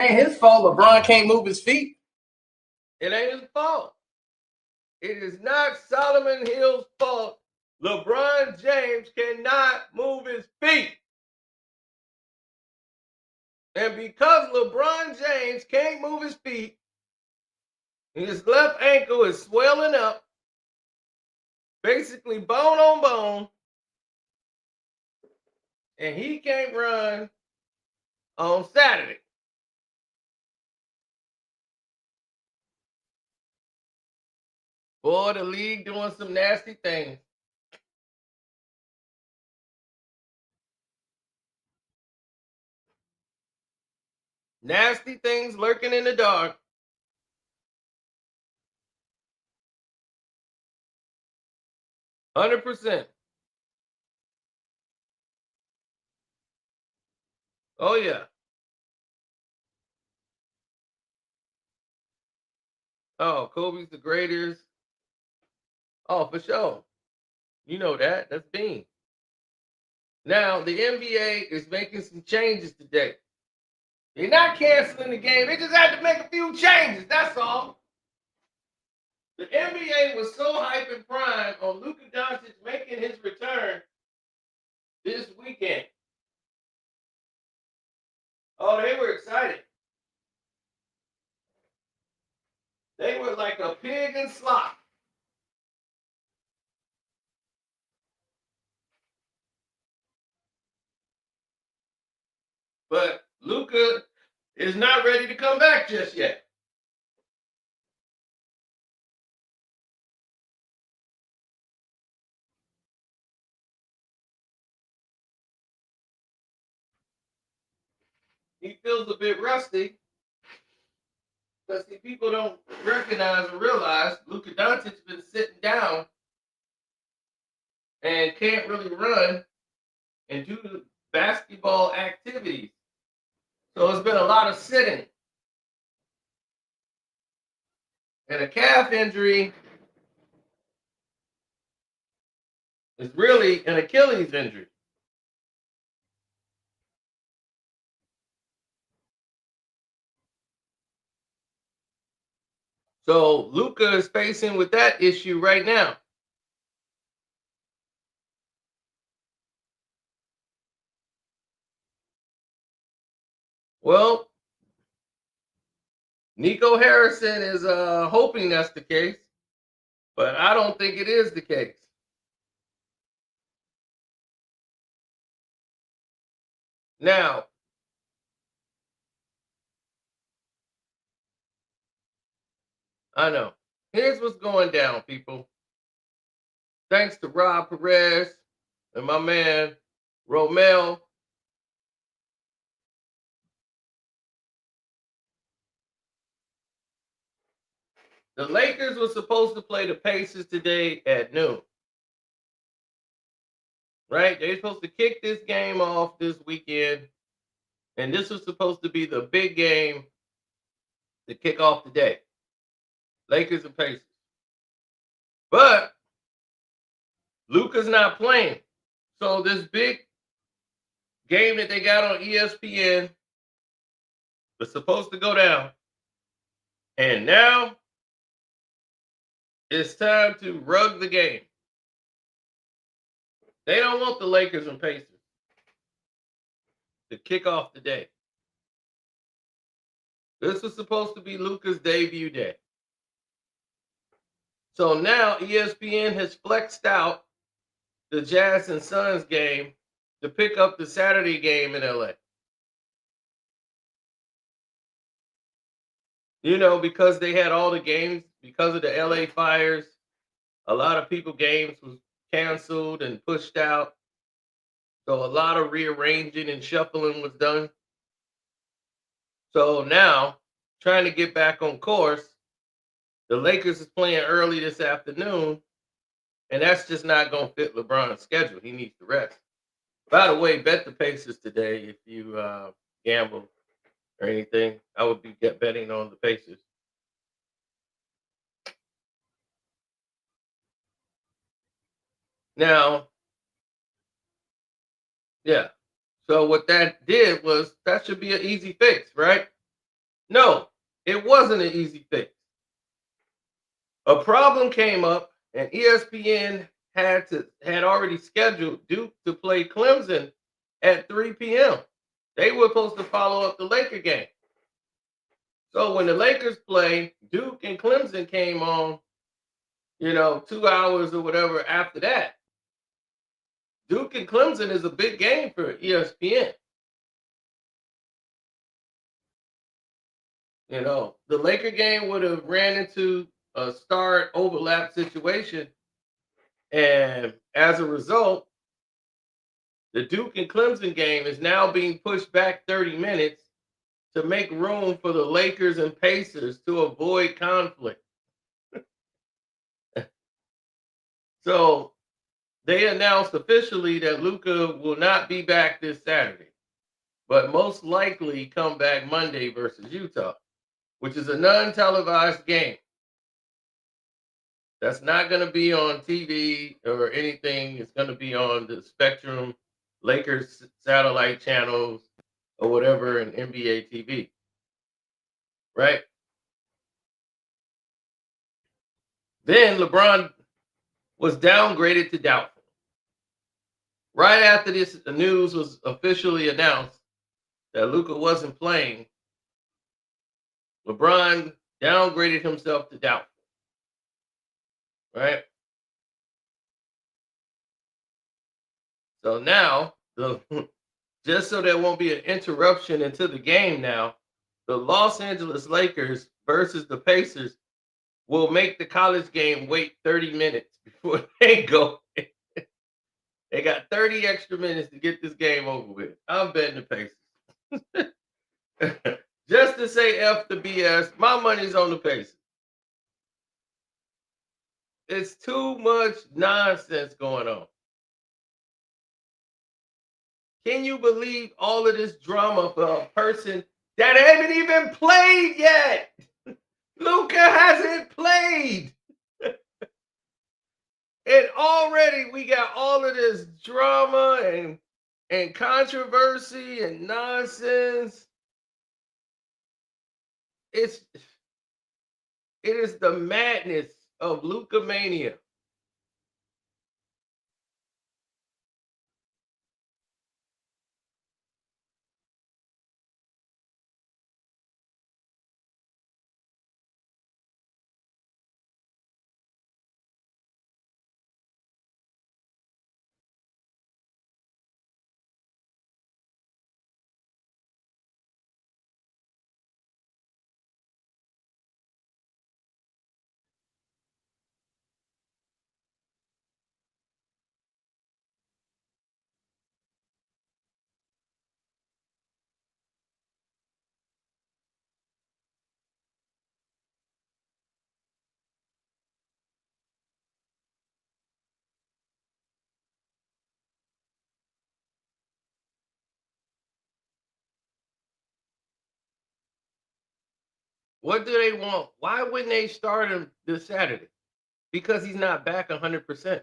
Ain't his fault LeBron can't move his feet. It ain't his fault. It is not Solomon Hill's fault. LeBron James cannot move his feet. And because LeBron James can't move his feet, his left ankle is swelling up, basically bone on bone, and he can't run on Saturday. Boy, the league doing some nasty things. Nasty things lurking in the dark. %100. Oh, yeah. Oh, Kobe's the greatest. Oh, for sure. You know that. That's Bean. Now, the NBA is making some changes today. They're not canceling the game. They just had to make a few changes. That's all. The NBA was so hype and prime on Luka Doncic making his return this weekend. Oh, they were excited. They were like a pig in slop. But Luka is not ready to come back just yet. He feels a bit rusty. Because people don't recognize or realize Luka Doncic's been sitting down and can't really run and do basketball activities. So it's been a lot of sitting. And a calf injury is really an Achilles injury. So Luka is facing with that issue right now. Well, Nico Harrison is hoping that's the case, but I don't think it is the case. Now, I know. Here's what's going down, people. Thanks to Rob Perez and my man Romel. The Lakers were supposed to play the Pacers today at noon. Right? They're supposed to kick this game off this weekend. And this was supposed to be the big game to kick off the day. Lakers and Pacers. But Luka's not playing. So this big game that they got on ESPN was supposed to go down. And now it's time to rug the game. They don't want the Lakers and Pacers to kick off the day. This was supposed to be Luka's debut day. So now ESPN has flexed out the Jazz and Suns game to pick up the Saturday game in LA. You know, because they had all the games, because of the LA fires, a lot of people games was canceled and pushed out. So a lot of rearranging and shuffling was done. So now, trying to get back on course, the Lakers is playing early this afternoon, and that's just not going to fit LeBron's schedule. He needs to rest. By the way, bet the Pacers today if you gamble or anything. I would be betting on the Pacers. Now, yeah. So what that did was that should be an easy fix, right? No, it wasn't an easy fix. A problem came up, and ESPN had already scheduled Duke to play Clemson at 3 p.m. They were supposed to follow up the Laker game. So when the Lakers play, Duke and Clemson came on, 2 hours or whatever after that. Duke and Clemson is a big game for ESPN. The Laker game would have ran into a start overlap situation. And as a result, the Duke and Clemson game is now being pushed back 30 minutes to make room for the Lakers and Pacers to avoid conflict. So they announced officially that Luka will not be back this Saturday, but most likely come back Monday versus Utah, which is a non-televised game. That's not going to be on TV or anything. It's going to be on the Spectrum, Lakers satellite channels, or whatever, and NBA TV. Right? Then LeBron was downgraded to doubtful. Right after the news was officially announced that Luka wasn't playing, LeBron downgraded himself to doubtful. Right? So now, just so there won't be an interruption into the game now, the Los Angeles Lakers versus the Pacers will make the college game wait 30 minutes before they go. They got 30 extra minutes to get this game over with. I'm betting the Pacers. Just to say F the BS, my money's on the Pacers. It's too much nonsense going on. Can you believe all of this drama for a person that haven't even played yet? Luka hasn't played. And already we got all of this drama and controversy and nonsense. It is the madness of Luka mania. What do they want? Why wouldn't they start him this Saturday? Because he's not back 100%.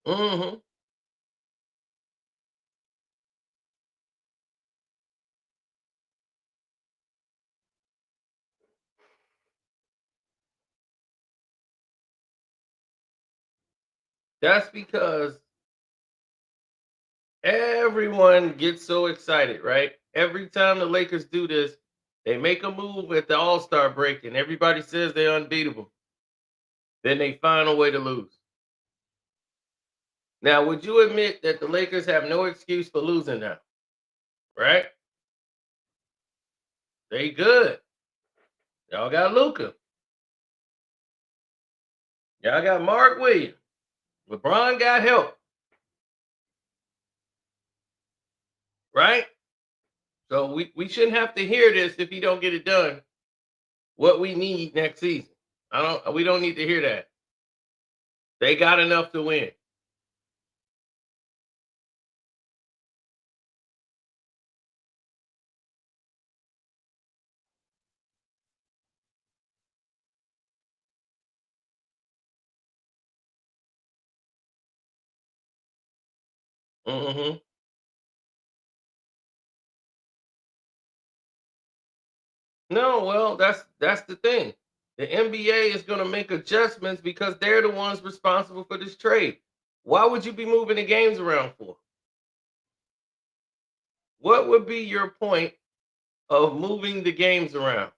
Hmm. That's because everyone gets so excited, right? Every time the Lakers do this, they make a move at the All-Star break and everybody says they're unbeatable. Then they find a way to lose. Now, would you admit that the Lakers have no excuse for losing now? Right? They good. Y'all got Luka. Y'all got Mark Williams. LeBron got help. Right? So we shouldn't have to hear this if he don't get it done. What we need next season. We don't need to hear that. They got enough to win. Mhm. No, well, that's the thing. The NBA is going to make adjustments because they're the ones responsible for this trade. Why would you be moving the games around for? What would be your point of moving the games around?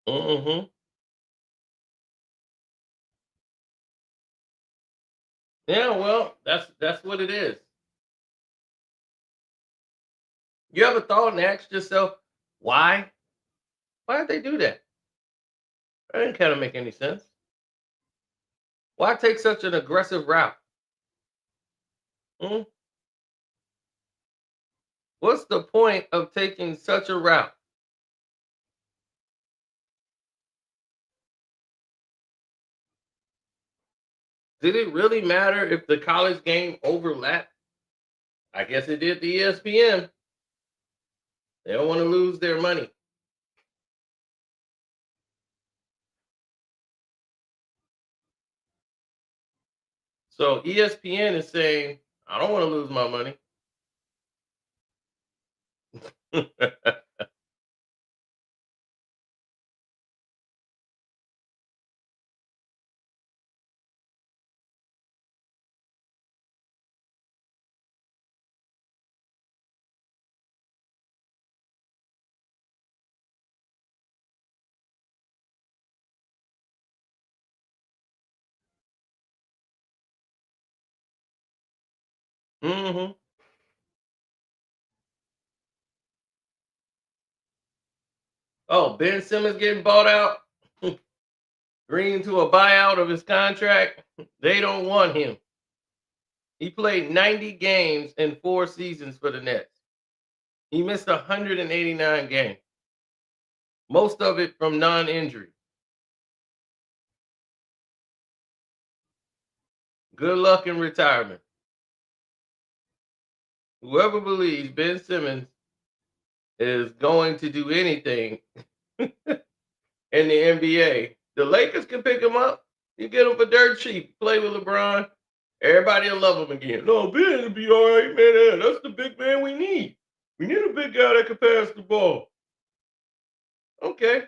Mhm. Yeah, well, that's what it is. You ever thought and asked yourself why? Why did they do that? That didn't kind of make any sense. Why take such an aggressive route? Mm? What's the point of taking such a route? Did it really matter if the college game overlapped? I guess it did to ESPN. They don't want to lose their money. So ESPN is saying, I don't want to lose my money. Hmm. Oh, Ben Simmons getting bought out, agreeing to a buyout of his contract. They don't want him. He played 90 games in 4 seasons for the Nets. He missed 189 games, most of it from non-injury. Good luck in retirement. Whoever believes Ben Simmons is going to do anything in the NBA, the Lakers can pick him up. You get him for dirt cheap. Play with LeBron. Everybody will love him again. No, Ben will be all right, man. That's the big man we need. We need a big guy that can pass the ball. Okay,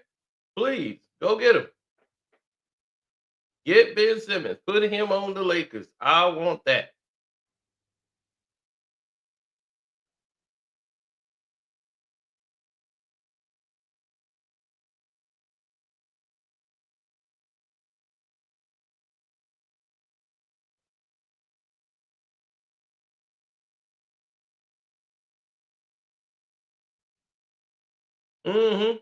please go get him. Get Ben Simmons. Put him on the Lakers. I want that. Hmm.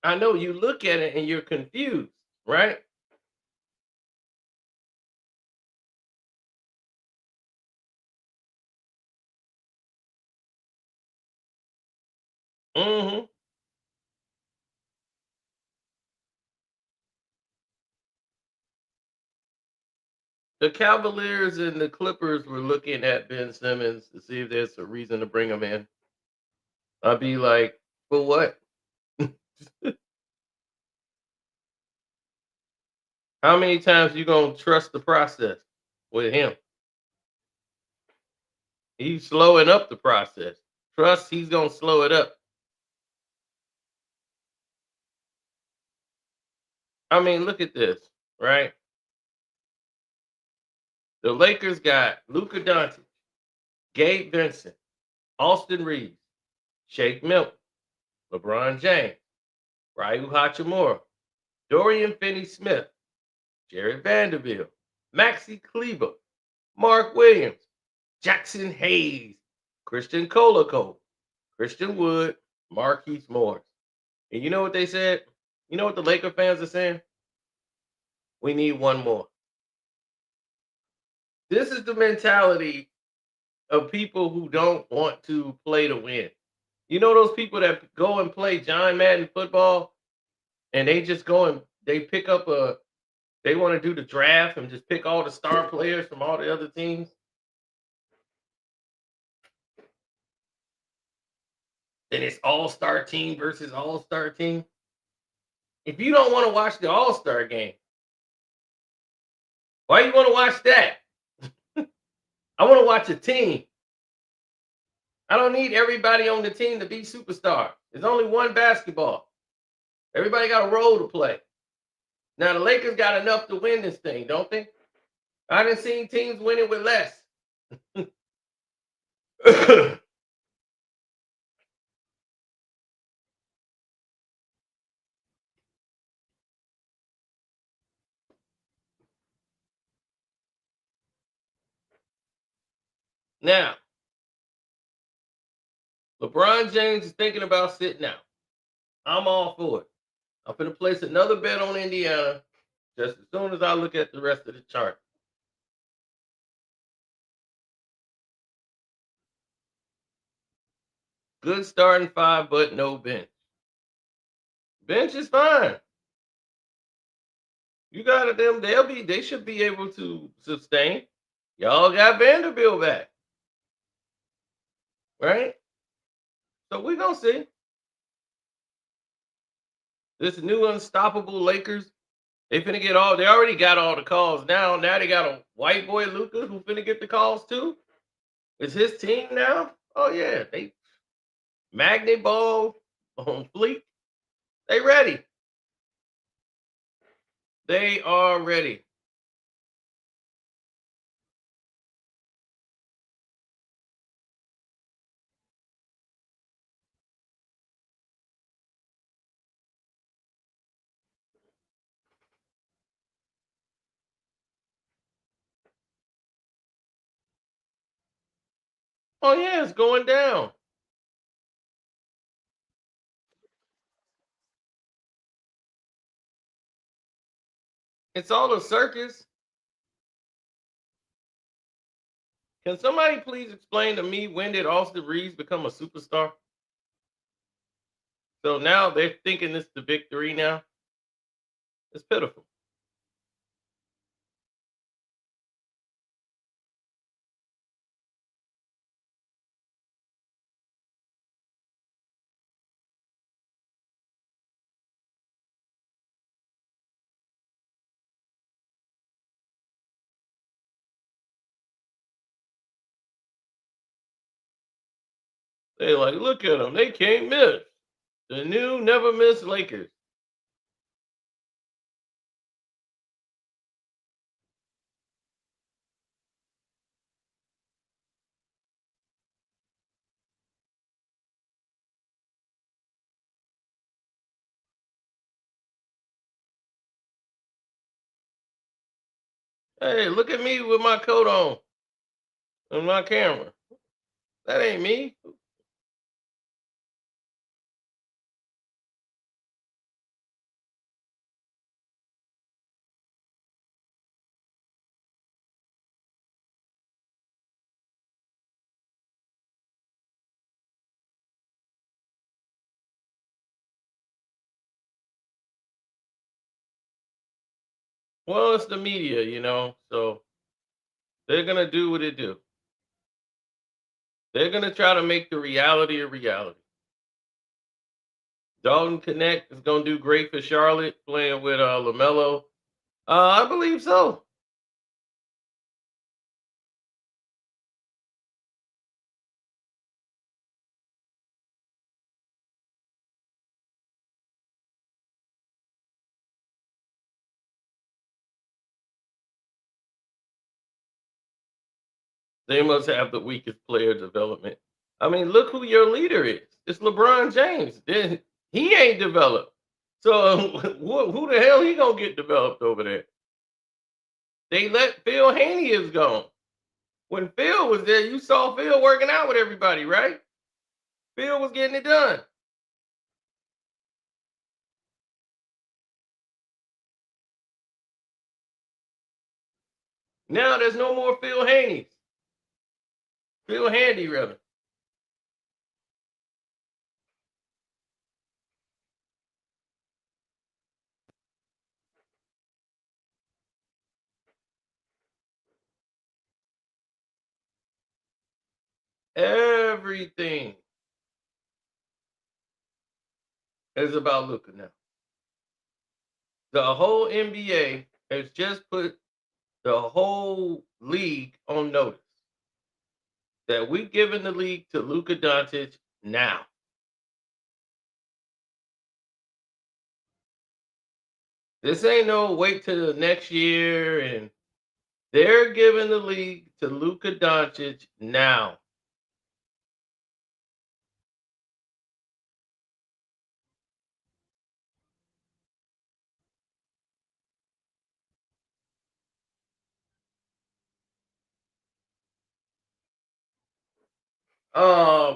I know you look at it and you're confused, right? Hmm. The Cavaliers and the Clippers were looking at Ben Simmons to see if there's a reason to bring him in. I'd be like, for what? How many times you gonna trust the process with him? He's slowing up the process. Trust he's gonna slow it up. I mean, look at this, right? The Lakers got Luka Doncic, Gabe Vincent, Austin Reeves, Shake Milton, LeBron James, Ryu Hachimura, Dorian Finney-Smith, Jared Vanderbilt, Maxi Kleber, Mark Williams, Jackson Hayes, Christian Colico, Christian Wood, Marquise Morris. And you know what they said? You know what the Laker fans are saying? We need one more. This is the mentality of people who don't want to play to win. You know those people that go and play John Madden football and they just go and they pick up they want to do the draft and just pick all the star players from all the other teams. Then it's all-star team versus all-star team. If you don't want to watch the all-star game, why you want to watch that? I want to watch a team. I don't need everybody on the team to be superstars. There's only one basketball. Everybody got a role to play. Now the Lakers got enough to win this thing, don't they? I done seen teams winning with less. Now, LeBron James is thinking about sitting out. I'm all for it. I'm going to place another bet on Indiana just as soon as I look at the rest of the chart. Good starting five, but no bench. Bench is fine. You got them. They should be able to sustain. Y'all got Vanderbilt back, right? So we're gonna see. This new unstoppable Lakers. They finna get all. They already got all the calls now. Now they got a white boy Luka who finna get the calls too. It's his team now. Oh yeah, they magnet ball on fleek. They ready. They are ready. Oh yeah, it's going down. It's all a circus. Can somebody please explain to me when did Austin Reeves become a superstar? So now they're thinking it's the big three now. It's pitiful. They like, look at them. They can't miss. The new never miss Lakers. Hey, look at me with my coat on and my camera. That ain't me. Well, it's the media, so they're gonna do what they do. They're gonna try to make the reality a reality. Dalton Connect is gonna do great for Charlotte playing with Lamelo. I believe so. They must have the weakest player development. I mean, look who your leader is. It's LeBron James. He ain't developed. So who the hell he gonna get developed over there? They let Phil Haney is gone. When Phil was there, you saw Phil working out with everybody, right? Phil was getting it done. Now there's no more Phil Haney's. Phil Handy, rather. Everything is about Luka now. The whole NBA has just put the whole league on notice that we've given the league to Luka Doncic now. This ain't no wait till the next year, and they're giving the league to Luka Doncic now.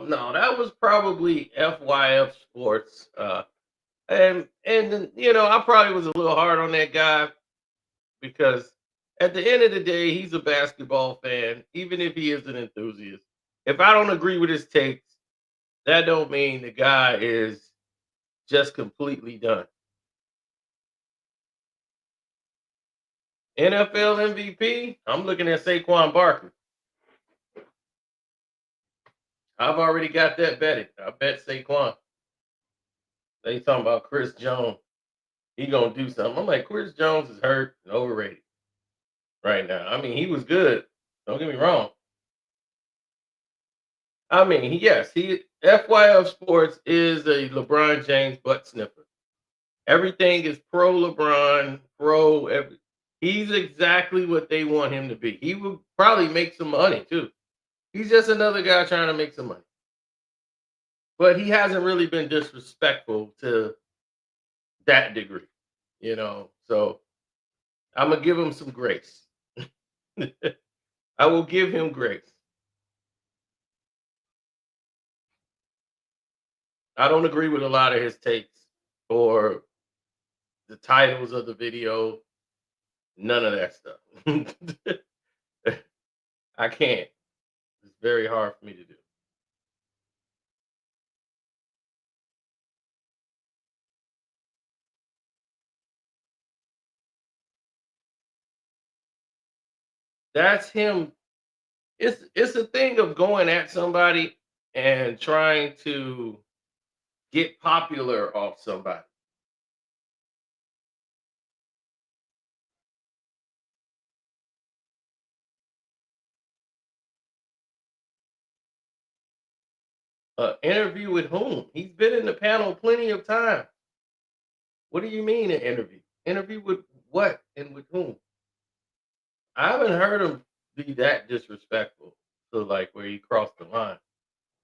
No, that was probably FYF Sports. And I probably was a little hard on that guy because at the end of the day, he's a basketball fan, even if he is an enthusiast. If I don't agree with his takes, that don't mean the guy is just completely done. NFL MVP, I'm looking at Saquon Barkley. I've already got that betted. I bet Saquon. They talking about Chris Jones. He gonna do something. I'm like, Chris Jones is hurt and overrated right now. I mean, he was good. Don't get me wrong. I mean, yes, he FYF Sports is a LeBron James butt sniffer. Everything is pro LeBron, pro every. He's exactly what they want him to be. He would probably make some money too. He's just another guy trying to make some money. But he hasn't really been disrespectful to that degree. So I'm gonna give him some grace. I will give him grace. I don't agree with a lot of his takes or the titles of the video. None of that stuff. I can't. It's very hard for me to do. That's him. It's a thing of going at somebody and trying to get popular off somebody. Interview with whom? He's been in the panel plenty of times. What do you mean an interview? Interview with what and with whom? I haven't heard him be that disrespectful to like where he crossed the line.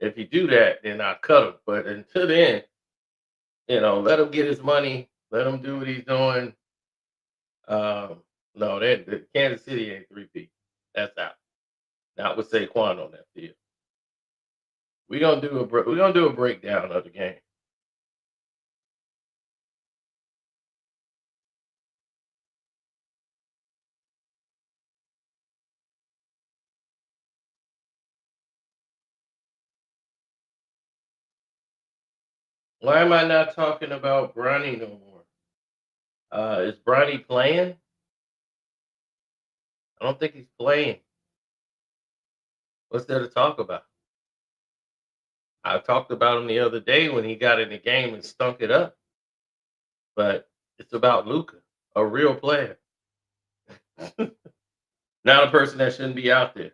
If you do that, then I cut him. But until then, let him get his money. Let him do what he's doing. No, that Kansas City ain't 3P. That's out. Not with Saquon on that field. We're gonna do a breakdown of the game. Why am I not talking about Bronny no more? Is Bronny playing? I don't think he's playing. What's there to talk about? I talked about him the other day when he got in the game and stunk it up. But it's about Luka, a real player, not a person that shouldn't be out there.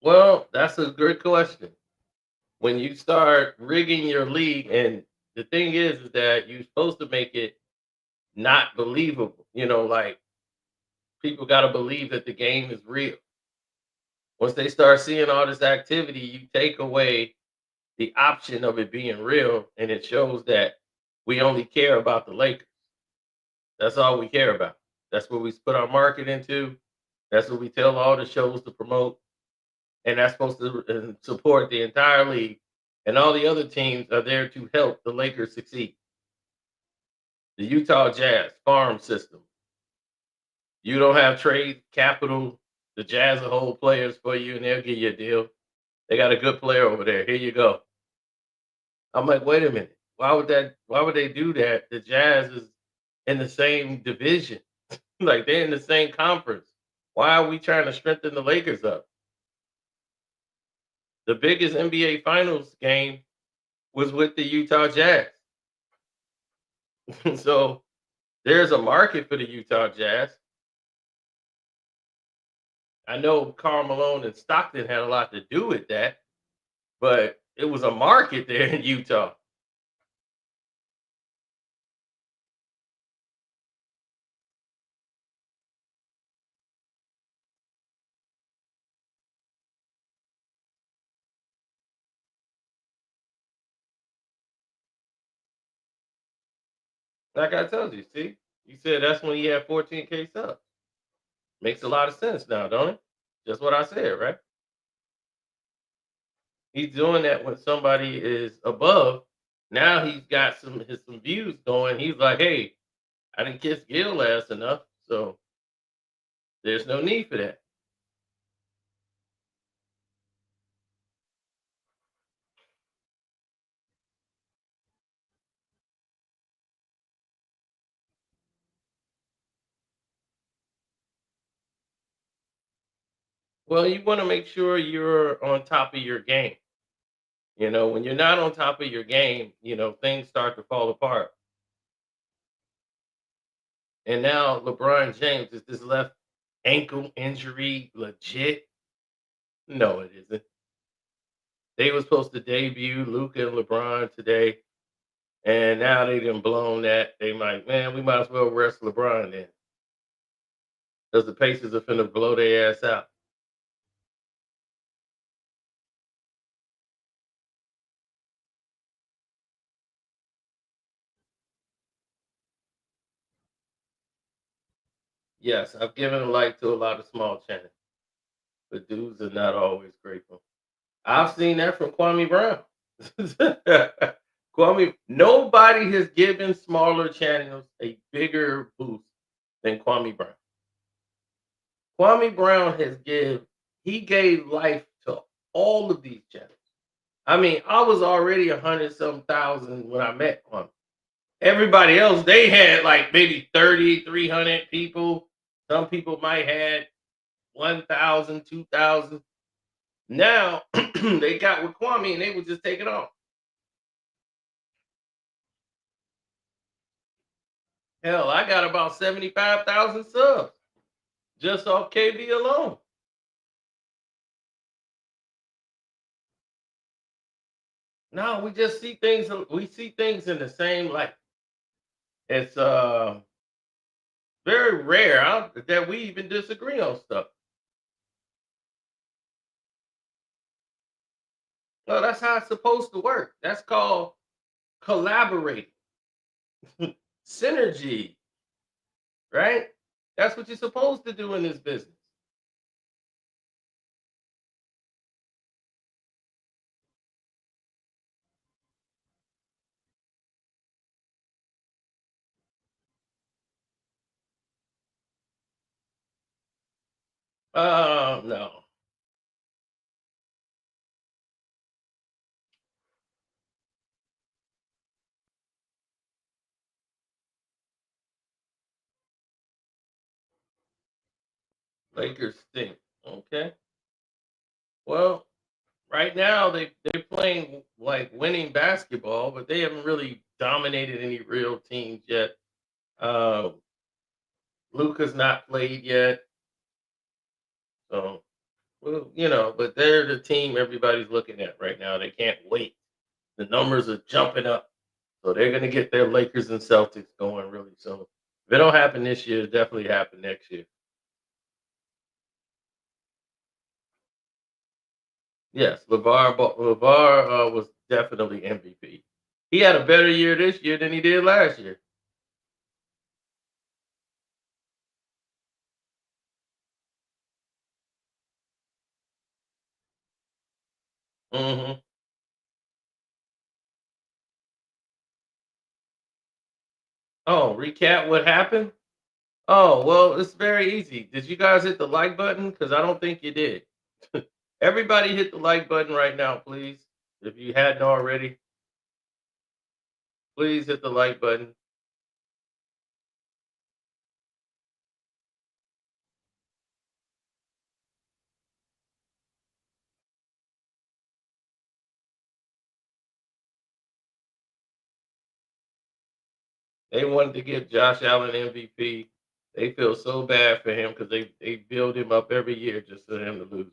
Well, that's a good question. When you start rigging your league, and the thing is that you're supposed to make it not believable. Like people got to believe that the game is real. Once they start seeing all this activity, you take away the option of it being real, and it shows that we only care about the Lakers. That's all we care about. That's what we put our market into. That's what we tell all the shows to promote, and that's supposed to support the entire league. And all the other teams are there to help the Lakers succeed. The Utah Jazz farm system. You don't have trade capital. The Jazz will hold players for you, and they'll give you a deal. They got a good player over there. Here you go. I'm like, wait a minute. Why would they do that? The Jazz is in the same division. Like they're in the same conference. Why are we trying to strengthen the Lakers up? The biggest NBA Finals game was with the Utah Jazz. So there's a market for the Utah Jazz. I know Karl Malone and Stockton had a lot to do with that, but it was a market there in Utah. Like I told you, see? You said that's when he had 14K subs. Makes a lot of sense now, don't it? Just what I said, right? He's doing that when somebody is above. Now he's got some views going. He's like, hey, I didn't kiss Gil last enough, so there's no need for that. Well, you want to make sure you're on top of your game. When you're not on top of your game, things start to fall apart. And now LeBron James, is this left ankle injury legit? No, it isn't. They were supposed to debut Luka and LeBron today, and now they done blown that. They like, man, we might as well rest LeBron then, because the Pacers are finna blow their ass out. Yes, I've given a like to a lot of small channels, but dudes are not always grateful. I've seen that from Kwame Brown. Nobody has given smaller channels a bigger boost than Kwame Brown. Kwame Brown he gave life to all of these channels. I mean, I was already 100 some thousand when I met Kwame. Everybody else, they had like maybe 30, 300 people. Some people might had 1,000, 2,000. Now they got with Kwame and they would just take it off. Hell, I got about 75,000 subs just off KB alone. No, we just see things. We see things in the same light. It's very rare that we even disagree on stuff. Well, that's how it's supposed to work. That's called collaborating, synergy, right? That's what you're supposed to do in this business. No, Lakers stink. Okay. Well, right now they're playing like winning basketball, but they haven't really dominated any real teams yet. Uh, Luka's not played yet, so well, but they're the team everybody's looking at right now. They can't wait. The numbers are jumping up. So they're gonna get their Lakers and Celtics going really soon. If it don't happen this year, it definitely happen next year. Yes, LeVar was definitely MVP. He had a better year this year than he did last year. Mhm. Oh, recap what happened? Oh, well, it's very easy. Did you guys hit the like button? Because I don't think you did. Everybody hit the like button right now, please. If you hadn't already, please hit the like button. They wanted to give Josh Allen MVP. They feel so bad for him because they build him up every year just for him to lose.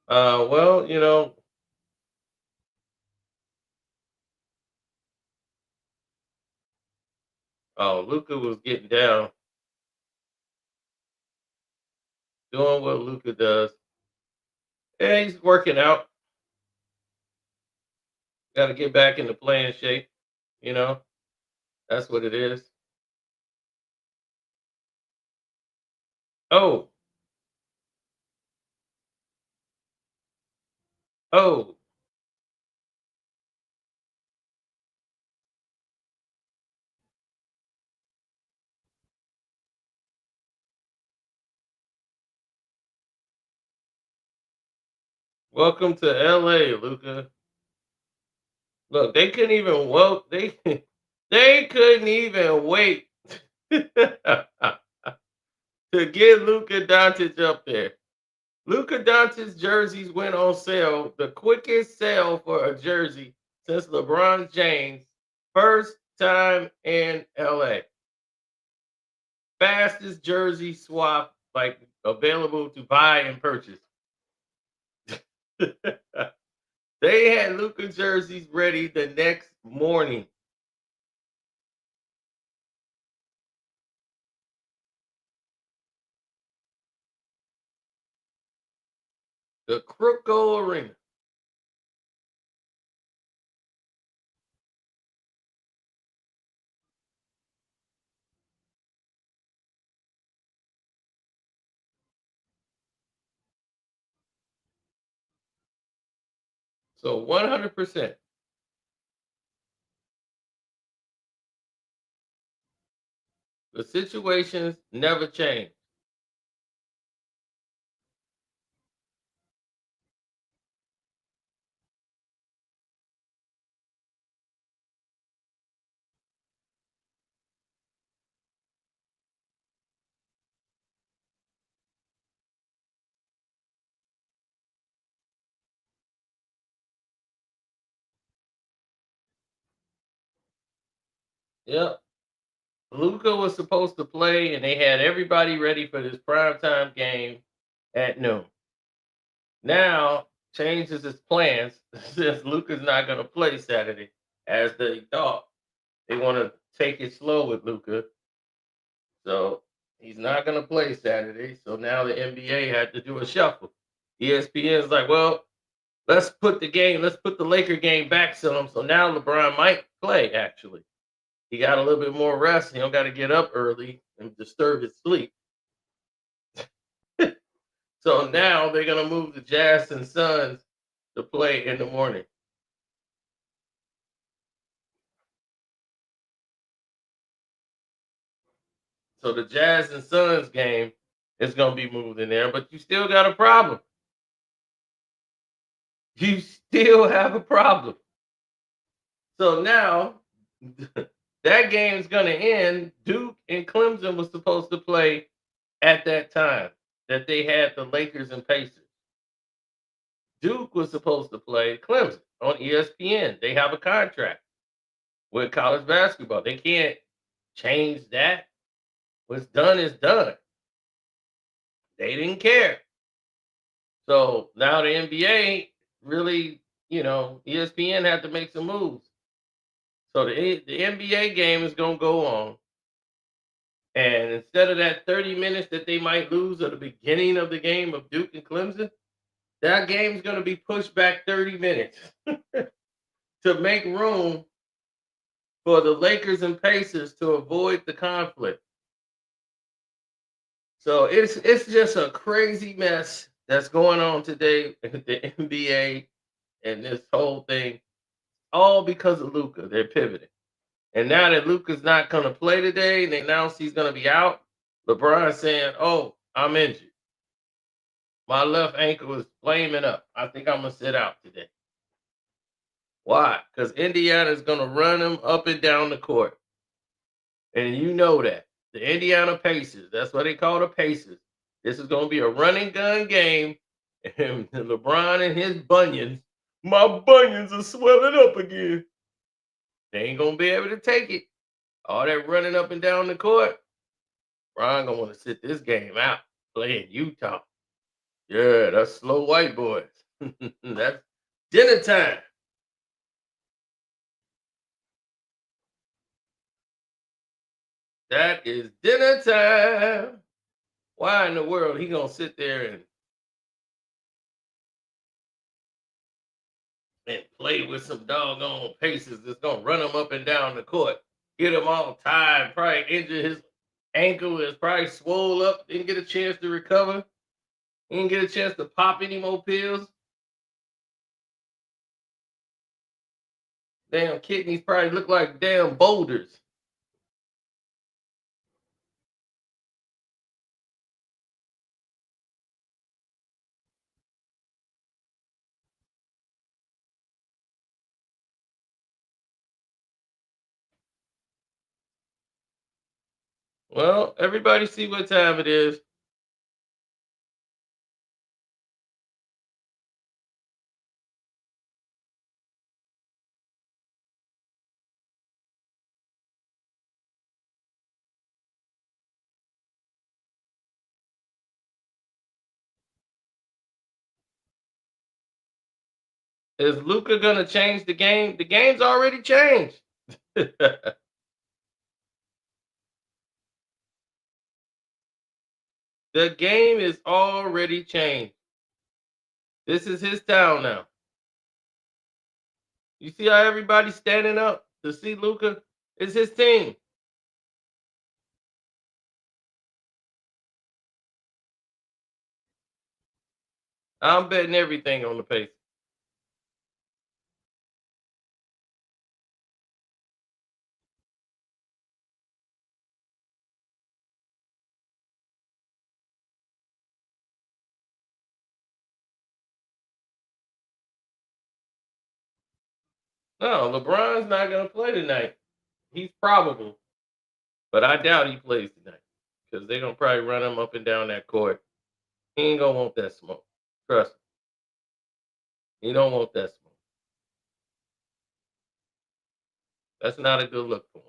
Well, Luka was getting down, doing what Luka does. Yeah, he's working out. Got to get back into playing shape. You know, that's what it is. Oh, oh, welcome to LA, Luka. Look, they couldn't even they they couldn't even wait to get Luka Doncic up there. Luka Doncic jerseys went on sale, the quickest sale for a jersey since LeBron James' first time in LA. Fastest jersey swap like available to buy and purchase. They had Luka jerseys ready the next morning. The Crypto Arena. So 100%. The situations never change. Yep. Luca was supposed to play, and they had everybody ready for this primetime game at noon. Now changes his plans since Luca's not going to play Saturday, as they thought. They want to take it slow with Luca, so he's not going to play Saturday. So now the NBA had to do a shuffle. ESPN's like, well, let's put the Laker game back some. So now LeBron might play. Actually, he got a little bit more rest. He don't got to get up early and disturb his sleep. So now they're gonna move the Jazz and Suns to play in the morning. So the Jazz and Suns game is gonna be moved in there, but you still got a problem. You still have a problem. So now that game's gonna end. Duke and Clemson was supposed to play at that time that they had the Lakers and Pacers. Duke was supposed to play Clemson on ESPN. They have a contract with college basketball. They can't change that. What's done is done. They didn't care. So now the NBA really, ESPN had to make some moves. So the NBA game is going to go on. And instead of that 30 minutes that they might lose at the beginning of the game of Duke and Clemson, that game's going to be pushed back 30 minutes to make room for the Lakers and Pacers to avoid the conflict. So it's just a crazy mess that's going on today with the NBA and this whole thing, all because of Luka. They're pivoting. And now that Luka's not going to play today and they announce he's going to be out, LeBron saying, "Oh, I'm injured. My left ankle is flaming up. I think I'm going to sit out today." Why? Because Indiana's going to run him up and down the court. And you know that. The Indiana Pacers, that's what they call the Pacers. This is going to be a running gun game. And LeBron and his bunions, my bunions are swelling up again. They ain't going to be able to take it. All that running up and down the court. Brian gonna want to sit this game out playing Utah. Yeah, that's slow white boys. That's dinner time. That is dinner time. Why in the world he gonna sit there and play with some doggone paces that's gonna run him up and down the court, get him all tired, probably injure his ankle is probably swole up, didn't get a chance to recover, didn't get a chance to pop any more pills. Damn kidneys probably look like damn boulders. Well, everybody see what time it is. Is Luka gonna change the game? The game's already changed. The game is already changed. This is his town now. You see how everybody's standing up to see Luka? It's his team. I'm betting everything on the Pacers. No, LeBron's not gonna play tonight. He's probable, but I doubt he plays tonight because they're gonna probably run him up and down that court. He ain't gonna want that smoke. Trust me. He don't want that smoke. That's not a good look for him.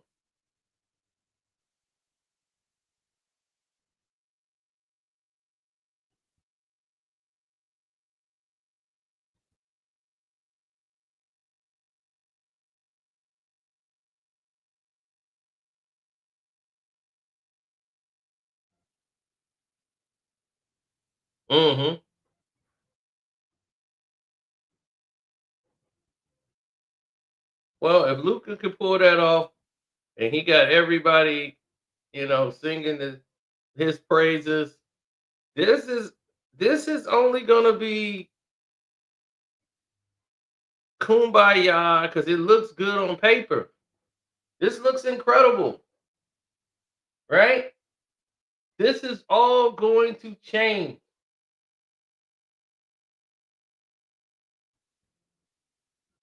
Well, if Luca could pull that off and he got everybody, singing his praises, this is this is only gonna be kumbaya because it looks good on paper. This looks incredible, right? This is all going to change.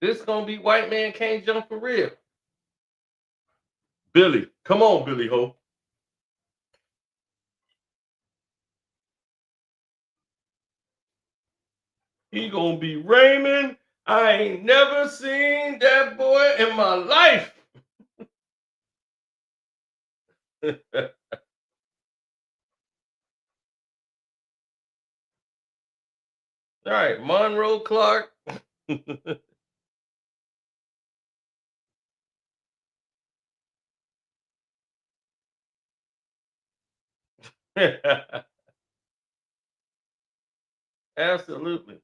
This gonna be white man can't jump for real. Billy, come on, Billy Ho. He gonna be Raymond. I ain't never seen that boy in my life. All right, Monroe Clark. Absolutely.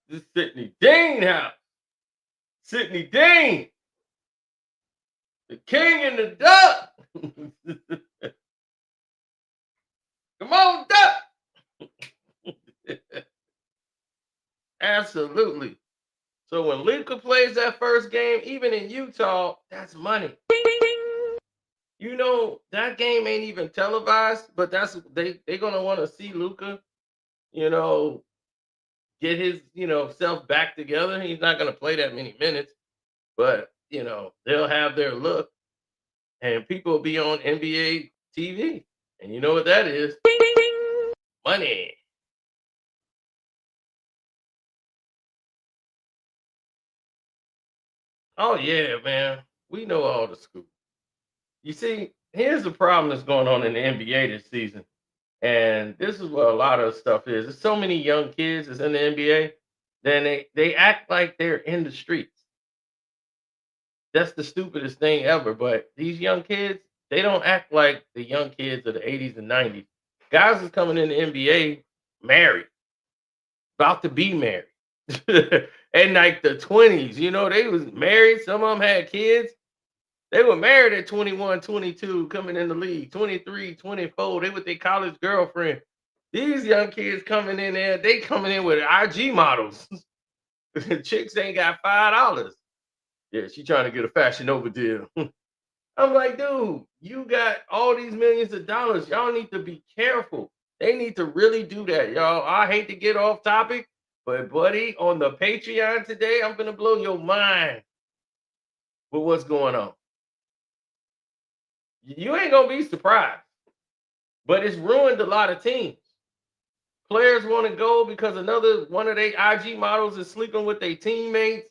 This Sydney Dean house. Sydney Dean, the king and the duck. Come on, duck. Absolutely. So when Luka plays that first game, even in Utah, that's money. You know, that game ain't even televised, but they're gonna want to see Luka, you know, get his, self back together. He's not gonna play that many minutes, but they'll have their look and people will be on NBA TV. And you know what that is? Money. Oh yeah, man. We know all the scoop. You see, here's the problem that's going on in the NBA this season. And this is what a lot of stuff is. There's so many young kids that's in the NBA, then they act like they're in the streets. That's the stupidest thing ever. But these young kids, they don't act like the young kids of the 80s and 90s. Guys is coming in the NBA married, about to be married. And like the 20s, they was married. Some of them had kids. They were married at 21, 22, coming in the league, 23, 24. They with their college girlfriend. These young kids coming in there, they coming in with IG models. Chicks ain't got $5. Yeah, she trying to get a Fashion Nova deal. I'm like, dude, you got all these millions of dollars. Y'all need to be careful. They need to really do that, y'all. I hate to get off topic, but buddy, on the Patreon today, I'm gonna blow your mind with what's going on. You ain't gonna be surprised, but it's ruined a lot of teams. Players want to go because another one of their IG models is sleeping with their teammates.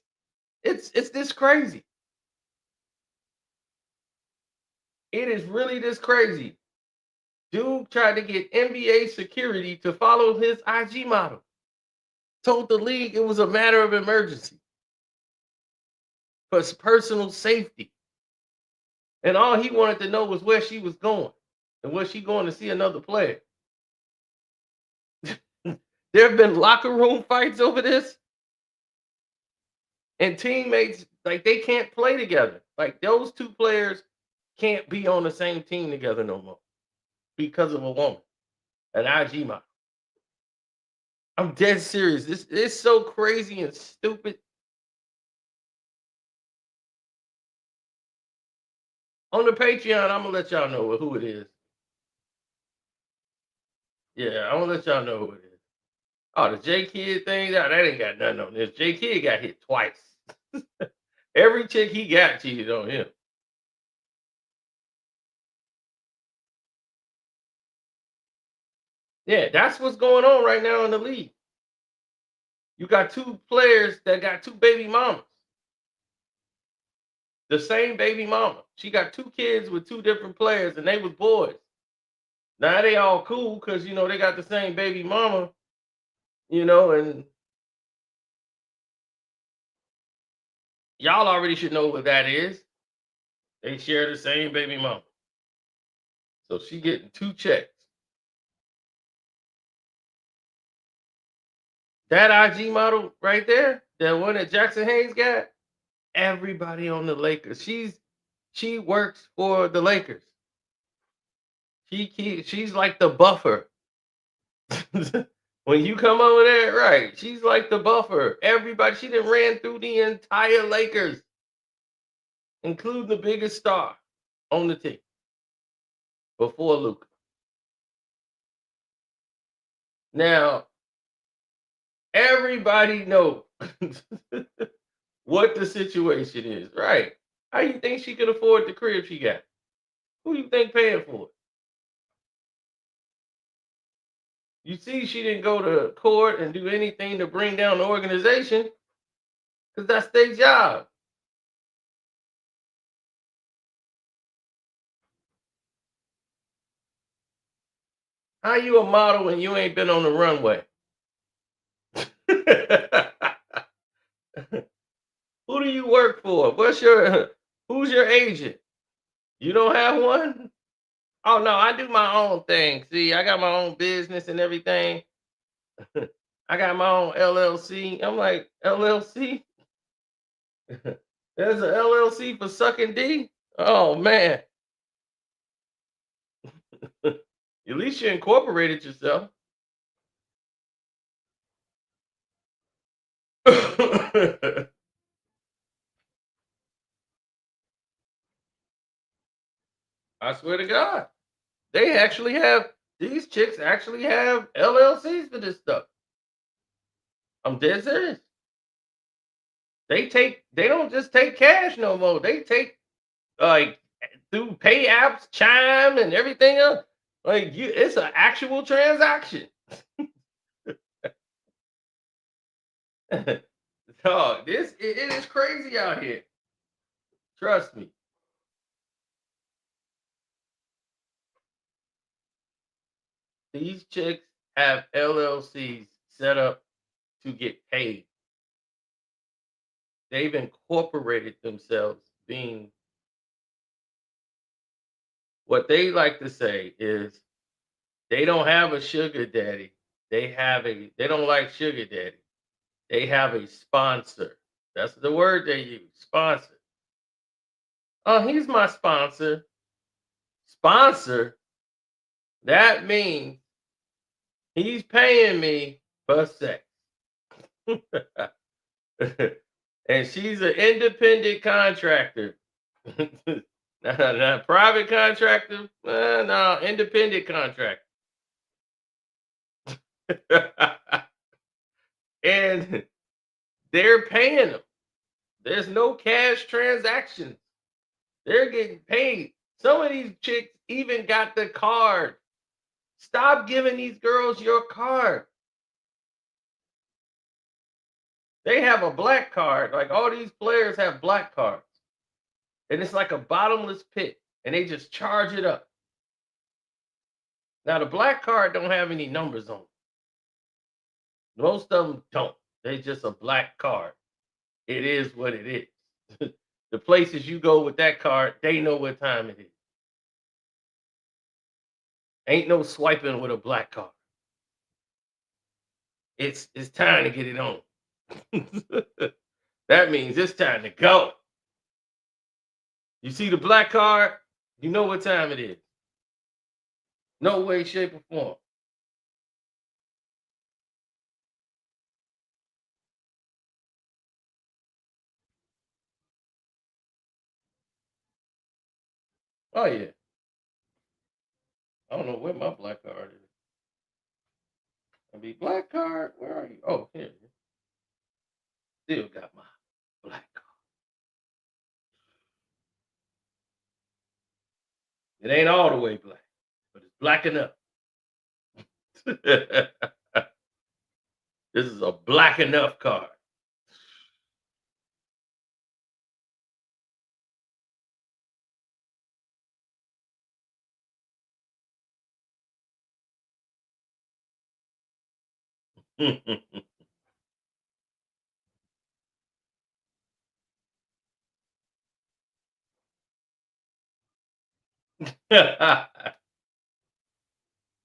It's this crazy. It is really this crazy. Dude tried to get NBA security to follow his IG model. Told the league it was a matter of emergency for personal safety. And all he wanted to know was where she was going and was she going to see another player. There have been locker room fights over this, and teammates like they can't play together. Like those two players can't be on the same team together no more because of a woman, an IG model. I'm dead serious. This is so crazy and stupid. On the Patreon, I'm gonna let y'all know who it is. Yeah, I'm gonna let y'all know who it is. Oh, the J Kid thing, that ain't got nothing on this. J Kid got hit twice. Every chick he got cheated on him. Yeah, that's what's going on right now in the league. You got two players that got two baby mamas. The same baby mama. She got two kids with two different players, and they was boys. Now they all cool because they got the same baby mama, and y'all already should know what that is. They share the same baby mama. So she getting two checks. That IG model right there, that one that Jackson Hayes got, everybody on the Lakers. She works for the Lakers. She's like the buffer. When you come over there, right? She's like the buffer. Everybody, she done ran through the entire Lakers, including the biggest star on the team before Luka. Now, everybody knows what the situation is, right? How you think she could afford the crib she got? Who you think paying for it? You see, she didn't go to court and do anything to bring down the organization because that's their job. How you a model when you ain't been on the runway? Who do you work for? Who's your agent? You don't have one? Oh no, I do my own thing. See, I got my own business and everything. I got my own LLC. I'm like, LLC? There's a LLC for sucking D? Oh man. At least you incorporated yourself. I swear to God. They actually have these chicks actually have LLCs for this stuff. I'm dead serious. They don't just take cash no more. They take like through pay apps, Chime and everything else. Like it's an actual transaction. Dog, it is crazy out here. Trust me. These chicks have LLCs set up to get paid. They've incorporated themselves being what they like to say is they don't have a sugar daddy. They don't like sugar daddy. They have a sponsor. That's the word they use. Sponsor. Oh, he's my sponsor. Sponsor. That means he's paying me for sex. And she's an independent contractor. Not private contractor. No, independent contractor. And they're paying them. There's no cash transactions. They're getting paid. Some of these chicks even got the card. Stop giving these girls your card. They have a black card. Like all these players have black cards. And it's like a bottomless pit. And they just charge it up. Now the black card don't have any numbers on it. Most of them don't. They just a black card. It is what it is. The places you go with that card, they know what time it is. Ain't no swiping with a black card. It's time to get it on. That means it's time to go. You see the black card, you know what time it is. No way, shape, or form. Oh yeah. I don't know where my black card is. I mean, black card, where are you? Oh, here. Still got my black card. It ain't all the way black, but it's black enough. This is a black enough card.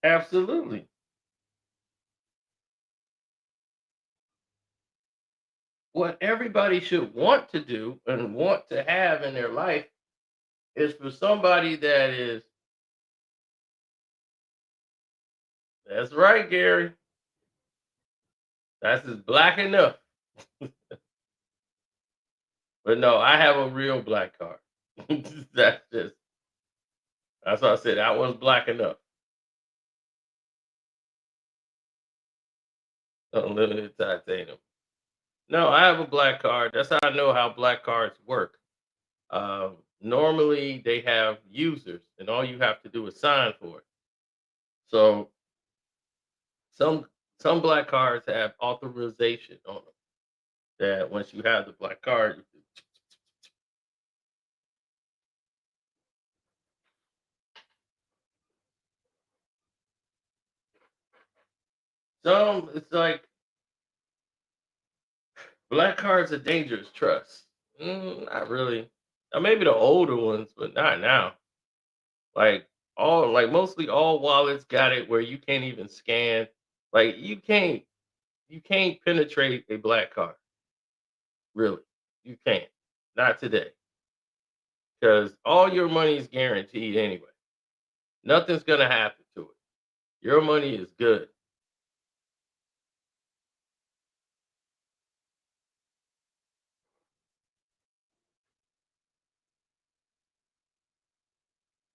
Absolutely. What everybody should want to do and want to have in their life is for somebody that is, that's right, Gary. That's just black enough. But no, I have a real black card. That's just, that's why I said that one's black enough. Unlimited titanium. No, I have a black card. That's how I know how black cards work. Normally, they have users, and all you have to do is sign for it. So some some black cards have authorization on them. That once you have the black card, Some it's like black card's a dangerous trust. Not really. Maybe the older ones, but not now. Like mostly all wallets got it where you can't even scan. Like you can't penetrate a black card. Really, you can't. Not today, because all your money is guaranteed anyway. Nothing's gonna happen to it. Your money is good.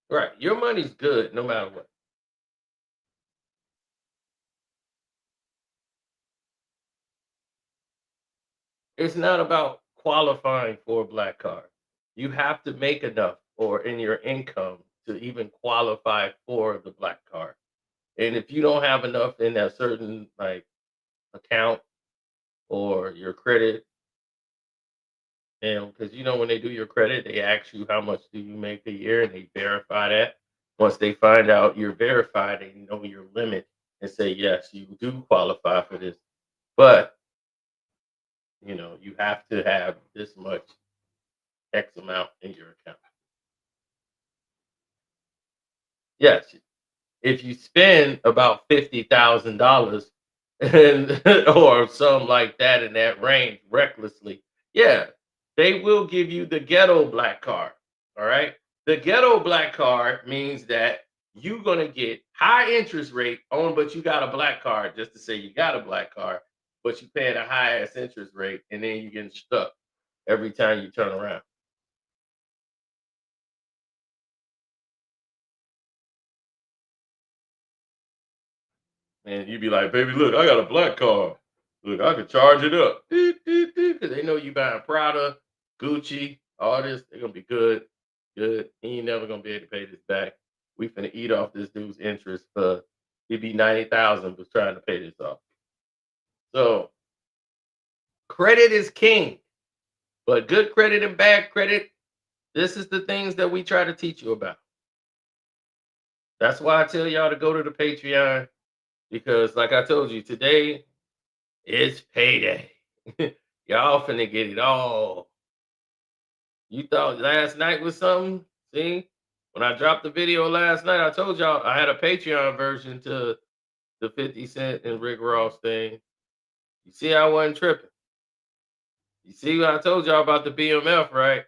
Right. Your money's good no matter what. It's not about qualifying for a black card. You have to make enough or in your income to even qualify for the black card. And if you don't have enough in that certain like account or your credit, and because when they do your credit, they ask you how much do you make a year and they verify that. Once they find out you're verified, they know your limit and say, yes, you do qualify for this. But you have to have this much X amount in your account. Yes, if you spend about $50,000 and or something like that in that range recklessly, yeah, they will give you the ghetto black card. All right. The ghetto black card means that you're gonna get high interest rate on, but you got a black card just to say you got a black card, but you paying a high ass interest rate, and then you getting stuck every time you turn around. And you'd be like, baby, look, I got a black card. Look, I can charge it up. Because they know you buying Prada, Gucci, all this. They're gonna be good. Good. He ain't never gonna be able to pay this back. We finna eat off this dude's interest for it'd be 90,000 was trying to pay this off. So credit is king, but good credit and bad credit, this is the things that we try to teach you about. That's why I tell y'all to go to the Patreon because like I told you, today it's payday. Y'all finna get it all. You thought last night was something? See? When I dropped the video last night, I told y'all I had a Patreon version to the 50 Cent and Rick Ross thing. You see, I wasn't tripping. You see what I told y'all about the BMF, right?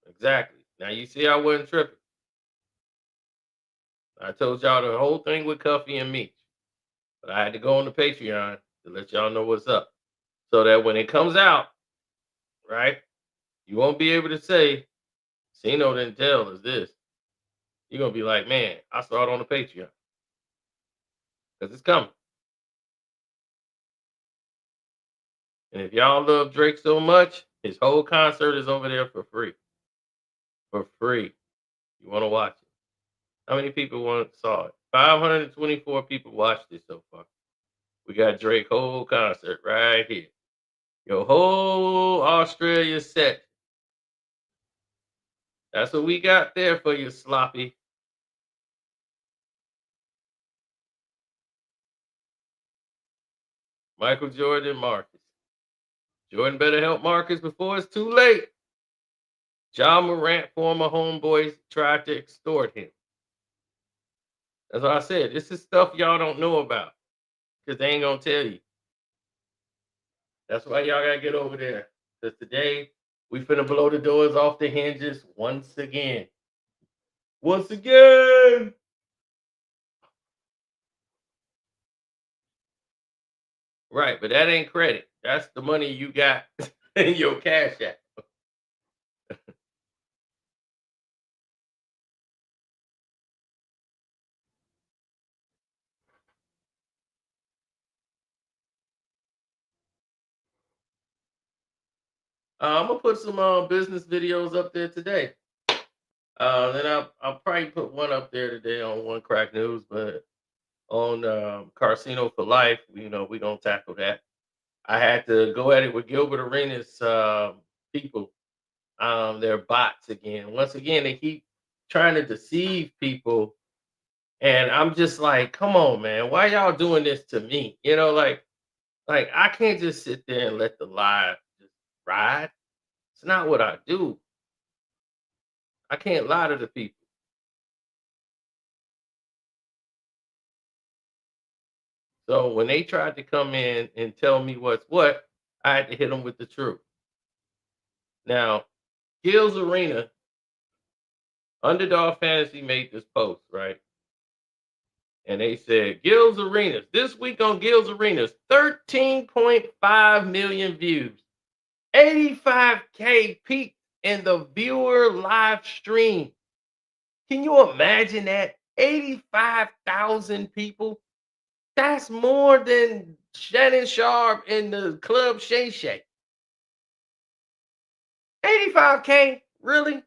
Exactly. Now you see I wasn't tripping. I told y'all the whole thing with Cuffy and Meech. But I had to go on the Patreon to let y'all know what's up. So that when it comes out, right, you won't be able to say, Sino didn't tell us this. You're gonna be like, man, I saw it on the Patreon. Because it's coming. And if y'all love Drake so much, his whole concert is over there for free. For free. You want to watch it. How many people saw it? 524 people watched it so far. We got Drake whole concert right here. Your whole Australia set. That's what we got there for you, sloppy. Michael Jordan, Marcus. Jordan better help Marcus before it's too late. John Morant, former homeboys, tried to extort him. That's what I said. This is stuff y'all don't know about because they ain't gonna tell you. That's why y'all gotta get over there. Because today we finna blow the doors off the hinges once again. Once again. Right, but that ain't credit. That's the money you got in your cash app. I'm gonna put some business videos up there today. Then I'll probably put one up there today on One Crack News, but on Casino for Life, we gonna tackle that. I had to go at it with Gilbert Arenas people. They're bots again. Once again, they keep trying to deceive people And I'm just like, come on, man, why y'all doing this to me? Like I can't just sit there and let the lie just ride. It's not what I do. I can't lie to the people. So when they tried to come in and tell me what's what, I had to hit them with the truth. Now, Gil's Arena, Underdog Fantasy made this post, right? And they said, Gil's Arenas, this week on Gil's Arenas, 13.5 million views, 85K peaked in the viewer live stream. Can you imagine that? 85,000 people? That's more than Shannon Sharp in the club Shay Shay. 85K? Really?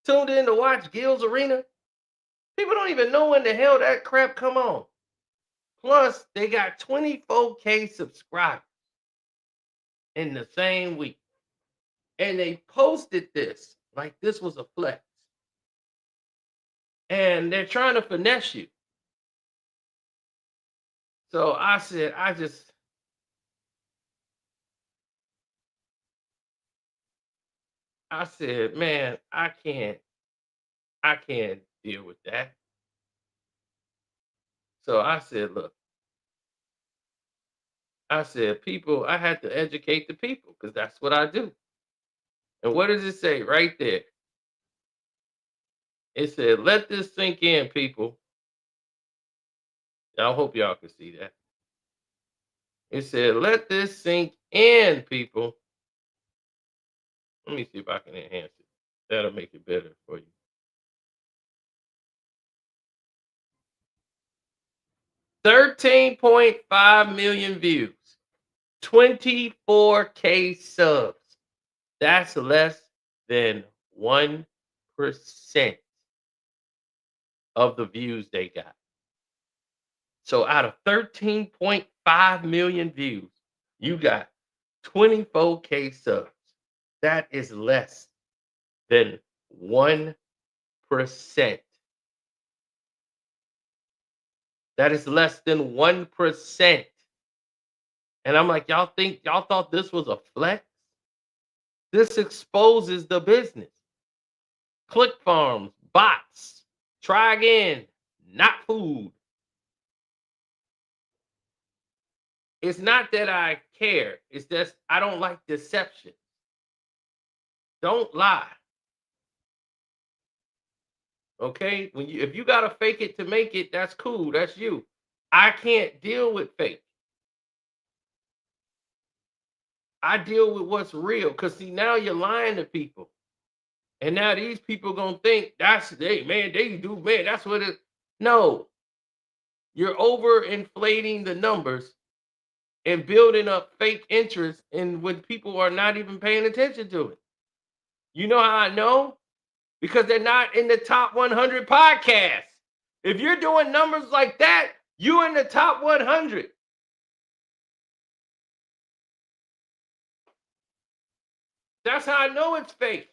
Tuned in to watch Gil's Arena? People don't even know when the hell that crap come on. Plus, they got 24K subscribers in the same week. And they posted this like this was a flex. And they're trying to finesse you. So I said, I said, man, I can't deal with that. So I said, look, I said, people, I had to educate the people because that's what I do. And what does it say right there? It said, let this sink in, people. I hope y'all can see that. It said, let this sink in, people. Let me see if I can enhance it. That'll make it better for you. 13.5 million views, 24K subs. That's less than 1% of the views they got. So out of 13.5 million views, you got 24K subs. That is less than 1%. That is less than 1%. And I'm like, y'all thought this was a flex? This exposes the business. Click farms, bots, try again, not food. It's not that I care. It's just I don't like deception. Don't lie. Okay? If you gotta fake it to make it, that's cool. That's you. I can't deal with fake. I deal with what's real. Cause see, now you're lying to people. And now these people gonna think that's they do, man, that's what it. No, you're overinflating the numbers and building up fake interest in when people are not even paying attention to it. You know how I know? Because they're not in the top 100 podcasts. If you're doing numbers like that, you in the top 100. That's how I know it's fake.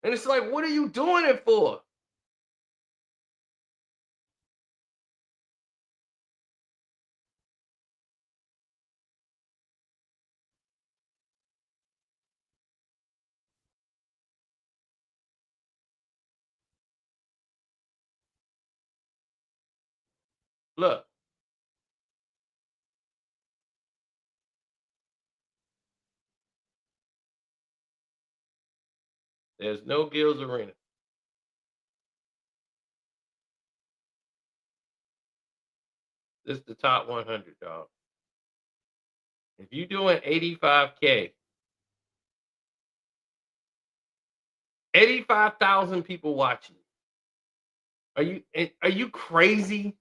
And it's like, what are you doing it for? Look, there's no Gills Arena. This is the top 100, dog. If you're doing 85K, 85,000 people watching. Are you crazy?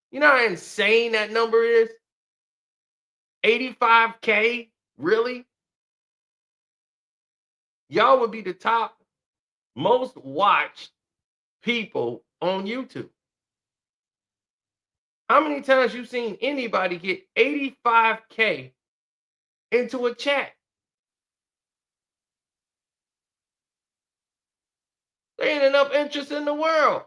You know how insane that number is? 85K? Really? Y'all would be the top most watched people on YouTube. How many times you seen anybody get 85K into a chat? There ain't enough interest in the world.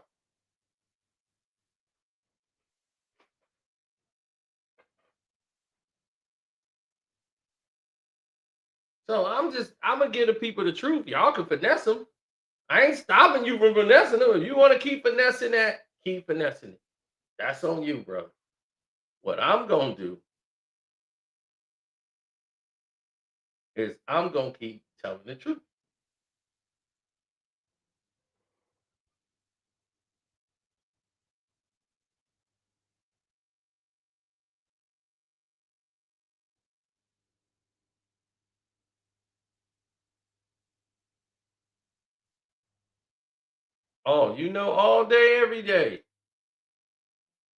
So I'm gonna give the people the truth. Y'all can finesse them. I ain't stopping you from finessing them. If you want to keep finessing that, keep finessing it. That's on you, bro. What I'm gonna do is I'm gonna keep telling the truth. Oh, you know, all day, every day.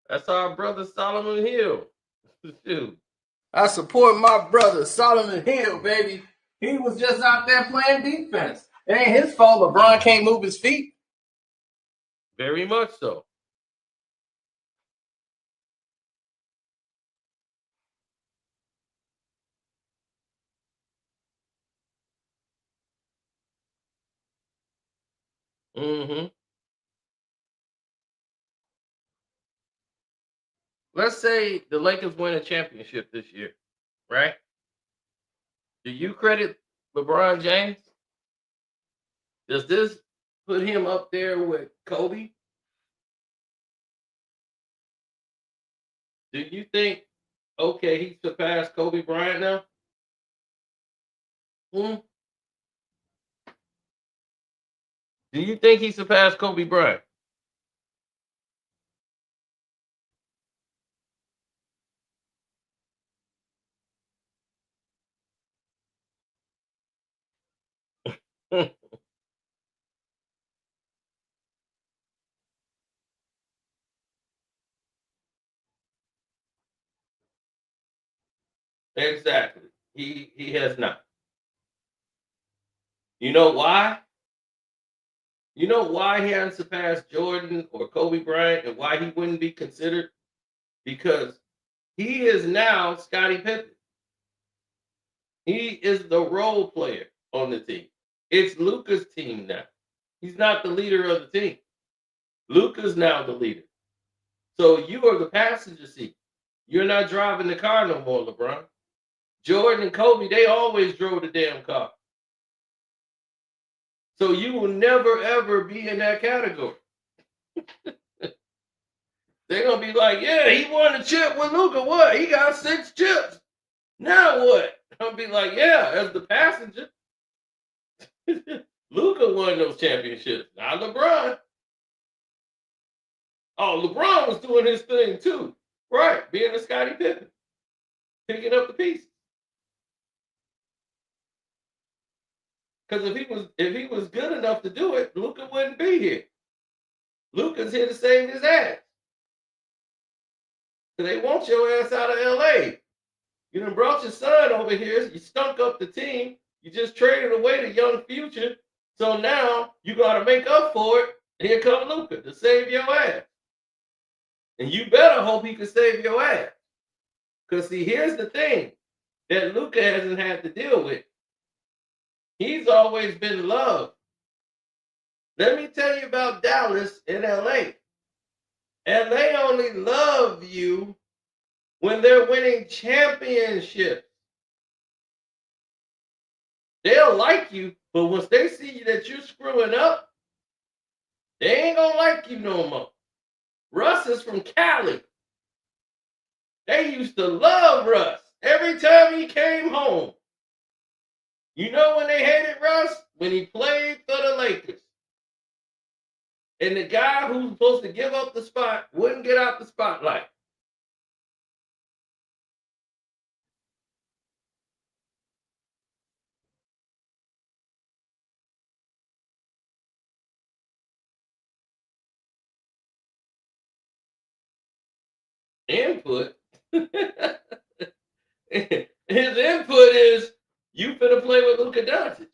That's our brother Solomon Hill. Shoot. I support my brother Solomon Hill, baby. He was just out there playing defense. It ain't his fault LeBron can't move his feet. Very much so. Mm-hmm. Let's say the Lakers win a championship this year, right? Do you credit LeBron James? Does this put him up there with Kobe? Do you think, okay, he surpassed Kobe Bryant now? Hmm? Do you think he surpassed Kobe Bryant? Exactly. He has not. You know why? You know why he hasn't surpassed Jordan or Kobe Bryant and why he wouldn't be considered? Because he is now Scottie Pippen. He is the role player on the team. It's Luka's team now. He's not the leader of the team. Luka's now the leader. So you are the passenger seat. You're not driving the car no more, LeBron. Jordan and Kobe, they always drove the damn car. So you will never ever be in that category. They're gonna be like, yeah, he won a chip with Luka. What? He got 6 chips. Now what? I'll be like, yeah, as the passenger. Luka won those championships, not LeBron. Oh, LeBron was doing his thing too. Right, being a Scottie Pippen, picking up the pieces. Because if he was good enough to do it, Luka wouldn't be here. Luka's here to save his ass. So they want your ass out of LA. You done brought your son over here. You stunk up the team. You just traded away the young future. So now you got to make up for it. Here come Luka to save your ass. And you better hope he can save your ass. Because see, here's the thing that Luka hasn't had to deal with. He's always been loved. Let me tell you about Dallas and LA. LA only love you when they're winning championships. They'll like you, but once they see that you're screwing up, they ain't gonna like you no more. Russ is from Cali. They used to love Russ every time he came home. You know when they hated Russ? When he played for the Lakers. And the guy who's supposed to give up the spot wouldn't get out the spotlight. Input. His input is you finna play with Luka Doncic.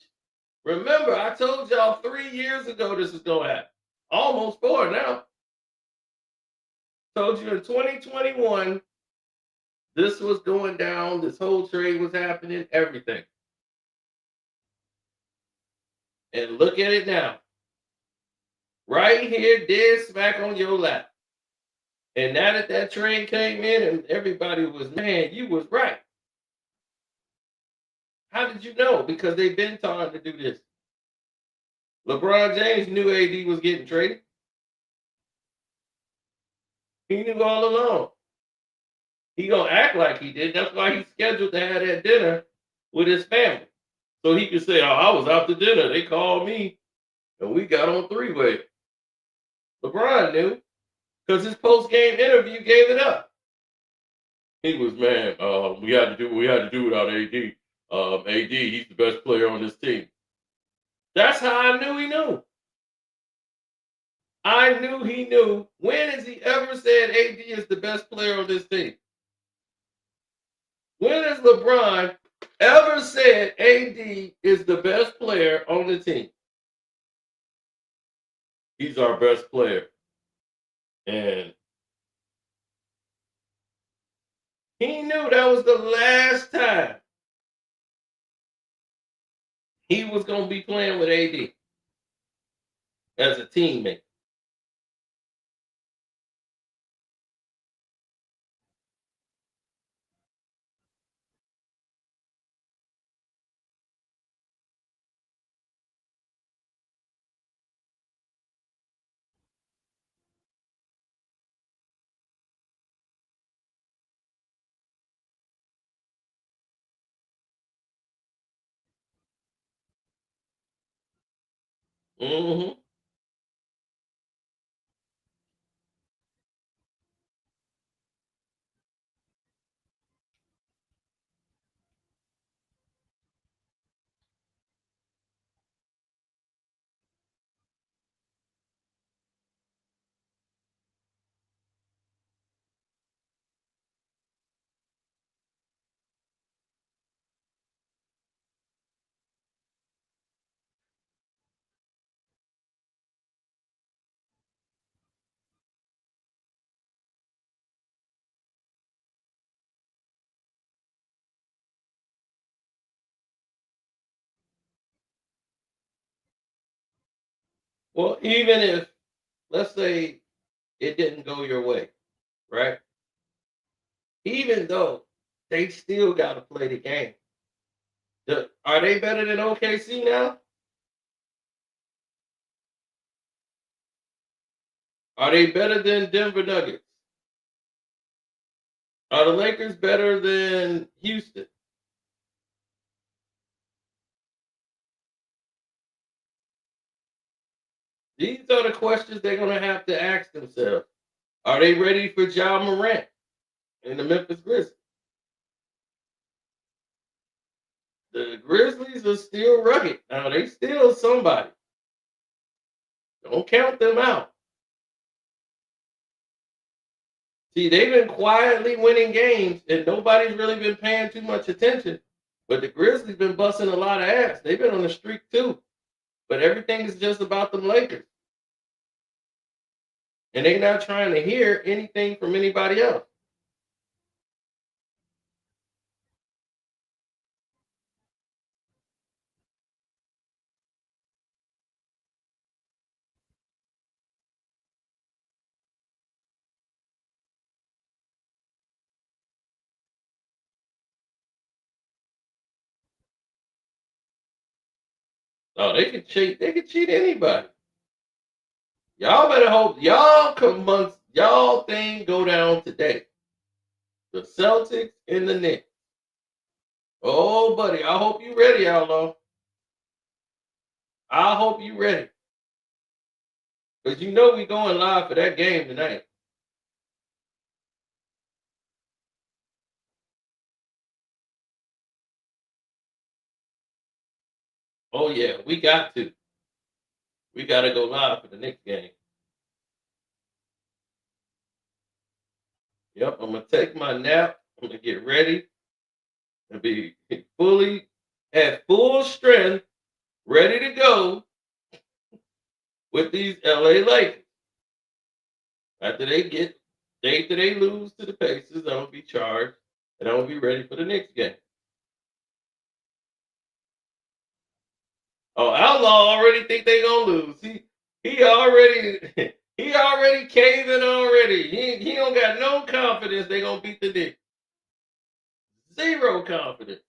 Remember, I told y'all 3 years ago this is gonna happen. Almost 4 now. Told you in 2021 this was going down, this whole trade was happening, everything. And look at it now. Right here, dead smack on your lap. And now that that trade came in and everybody was, man, you was right. How did you know? Because they've been trying to do this. LeBron James knew AD was getting traded. He knew all along. He gonna act like he did. That's why he's scheduled to have that dinner with his family. So he could say, "Oh, I was out to dinner. They called me and we got on three-way." LeBron knew because his post-game interview gave it up. He was, man, we had to do without AD. AD, he's the best player on this team. That's how I knew he knew. I knew he knew. When has he ever said AD is the best player on this team? When has LeBron ever said AD is the best player on the team? He's our best player. And he knew that was the last time he was going to be playing with AD as a teammate. Mm-hmm. Well, even if, let's say, it didn't go your way, right? Even though they still got to play the game. Are they better than OKC now? Are they better than Denver Nuggets? Are the Lakers better than Houston? These are the questions they're going to have to ask themselves. Are they ready for Ja Morant and the Memphis Grizzlies? The Grizzlies are still rugged. Now, they still somebody. Don't count them out. See, they've been quietly winning games, and nobody's really been paying too much attention. But the Grizzlies been busting a lot of ass. They've been on a streak too. But everything is just about them Lakers. And they're not trying to hear anything from anybody else. Oh, they can cheat anybody. Y'all better hope y'all thing go down today. The Celtics and the Knicks. Oh, buddy, I hope you ready, Outlaw. I hope you ready. Because you know we going live for that game tonight. Oh, yeah, we got to. We got to go live for the next game. Yep, I'm going to take my nap. I'm going to get ready and be fully at full strength, ready to go with these LA Lakers. After they lose to the Pacers, I'm gonna be charged and I'm gonna be ready for the next game. Oh, Outlaw already think they gonna lose. He already he already caving already. He don't got no confidence they gonna beat the Knicks. Zero confidence.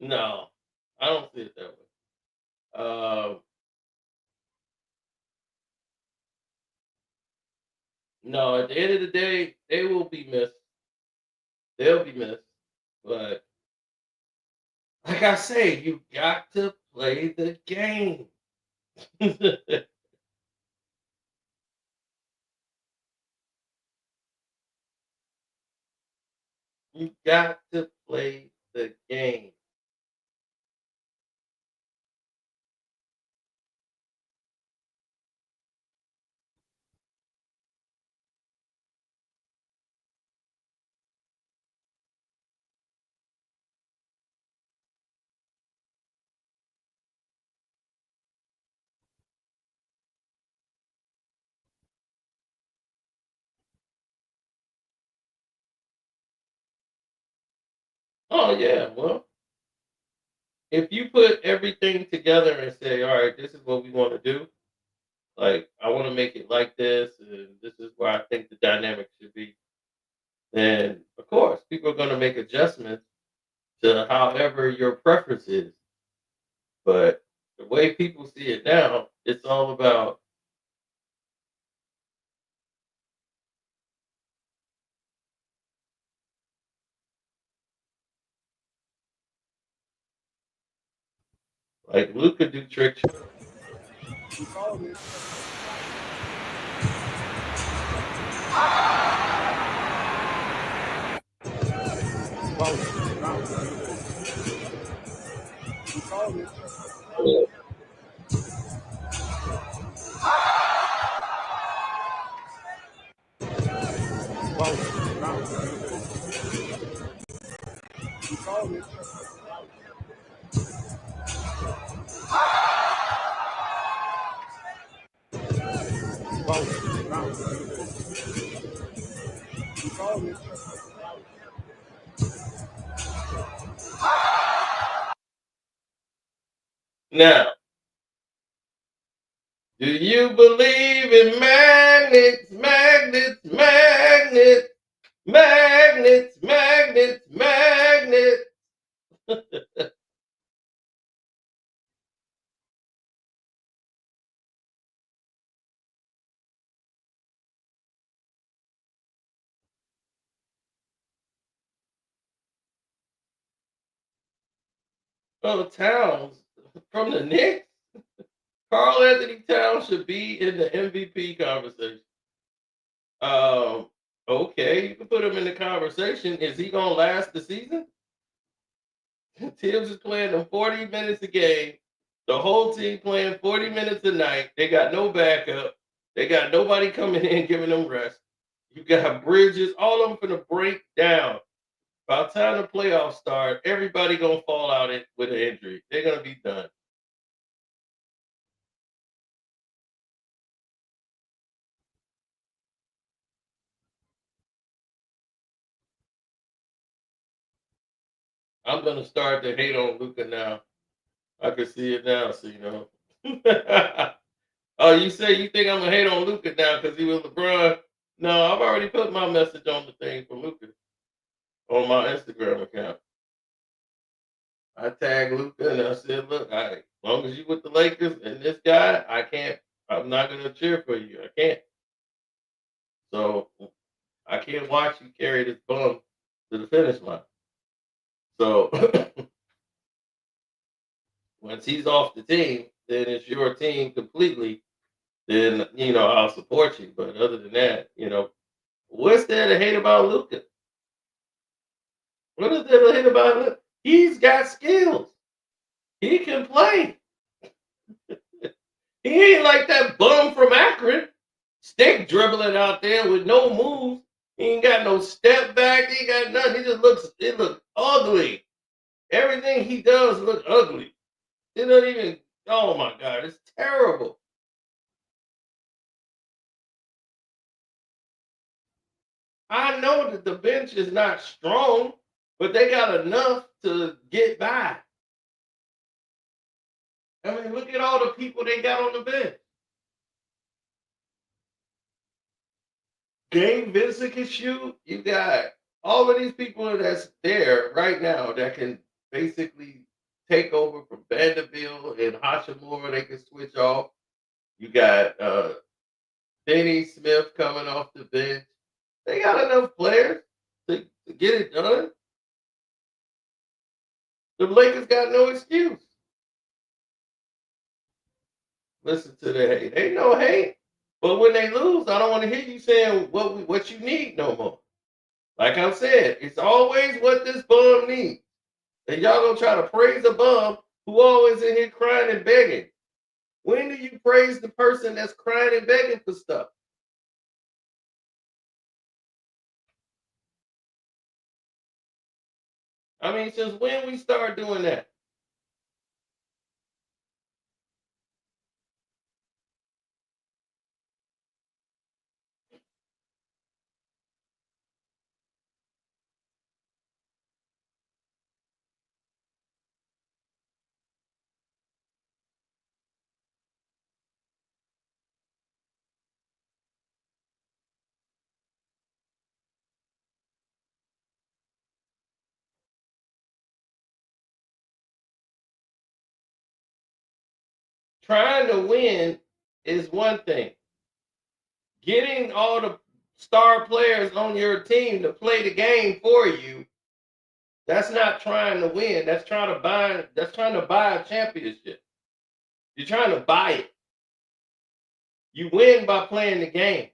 No, I don't see it that way. No, at the end of the day, they will be missed. They'll be missed. But like I say, you got to play the game. You got to play the game. Oh yeah, well, if you put everything together and say, all right, this is what we want to do, like I want to make it like this, and this is where I think the dynamic should be, then of course people are going to make adjustments to however your preference is. But the way people see it now, it's all about like Luka do tricks. Now, do you believe in magnets, magnets, magnets, magnets, magnets, magnets? Oh, Towns from the Knicks. Carl Anthony Towns should be in the MVP conversation. Um, okay, you can put him in the conversation. Is he gonna last the season? Tibbs is playing them 40 minutes a game. The whole team playing 40 minutes a night. They got no backup. They got nobody coming in giving them rest. You got Bridges, all of them gonna break down. By the time the playoffs start, everybody gonna fall out with an injury. They're gonna be done. I'm gonna start to hate on Luca now. I can see it now, so you know. Oh, you say you think I'm gonna hate on Luca now because he was LeBron? No, I've already put my message on the thing for Luca on my Instagram account. I tagged Luca and I said, "Look, as long as you with the Lakers and this guy, I can't. I'm not gonna cheer for you. I can't. So I can't watch you carry this bum to the finish line. So once he's off the team, then it's your team completely. Then I'll support you. But other than that, what's there to hate about Luca? What is there to hate about Luka? He's got skills. He can play. He ain't like that bum from Akron. Stick dribbling out there with no moves. He ain't got no step back. He ain't got nothing. It looks ugly. Everything he does look ugly. It doesn't even, oh my God, it's terrible. I know that the bench is not strong, but they got enough to get by. I mean, look at all the people they got on the bench. Game Vincent can shoot. You got all of these people that's there right now that can basically take over from Vanderbilt and Hachimura. They can switch off. You got Denny Smith coming off the bench. They got enough players to get it done. The Lakers got no excuse. Listen to the hate. Ain't no hate. But when they lose, I don't want to hear you saying what you need no more. Like I said, it's always what this bum needs. And y'all gonna try to praise a bum who always in here crying and begging. When do you praise the person that's crying and begging for stuff? I mean, since when we start doing that? Trying to win is one thing. Getting all the star players on your team to play the game for you, that's not trying to win. That's trying to buy a championship. You're trying to buy it. You win by playing the game.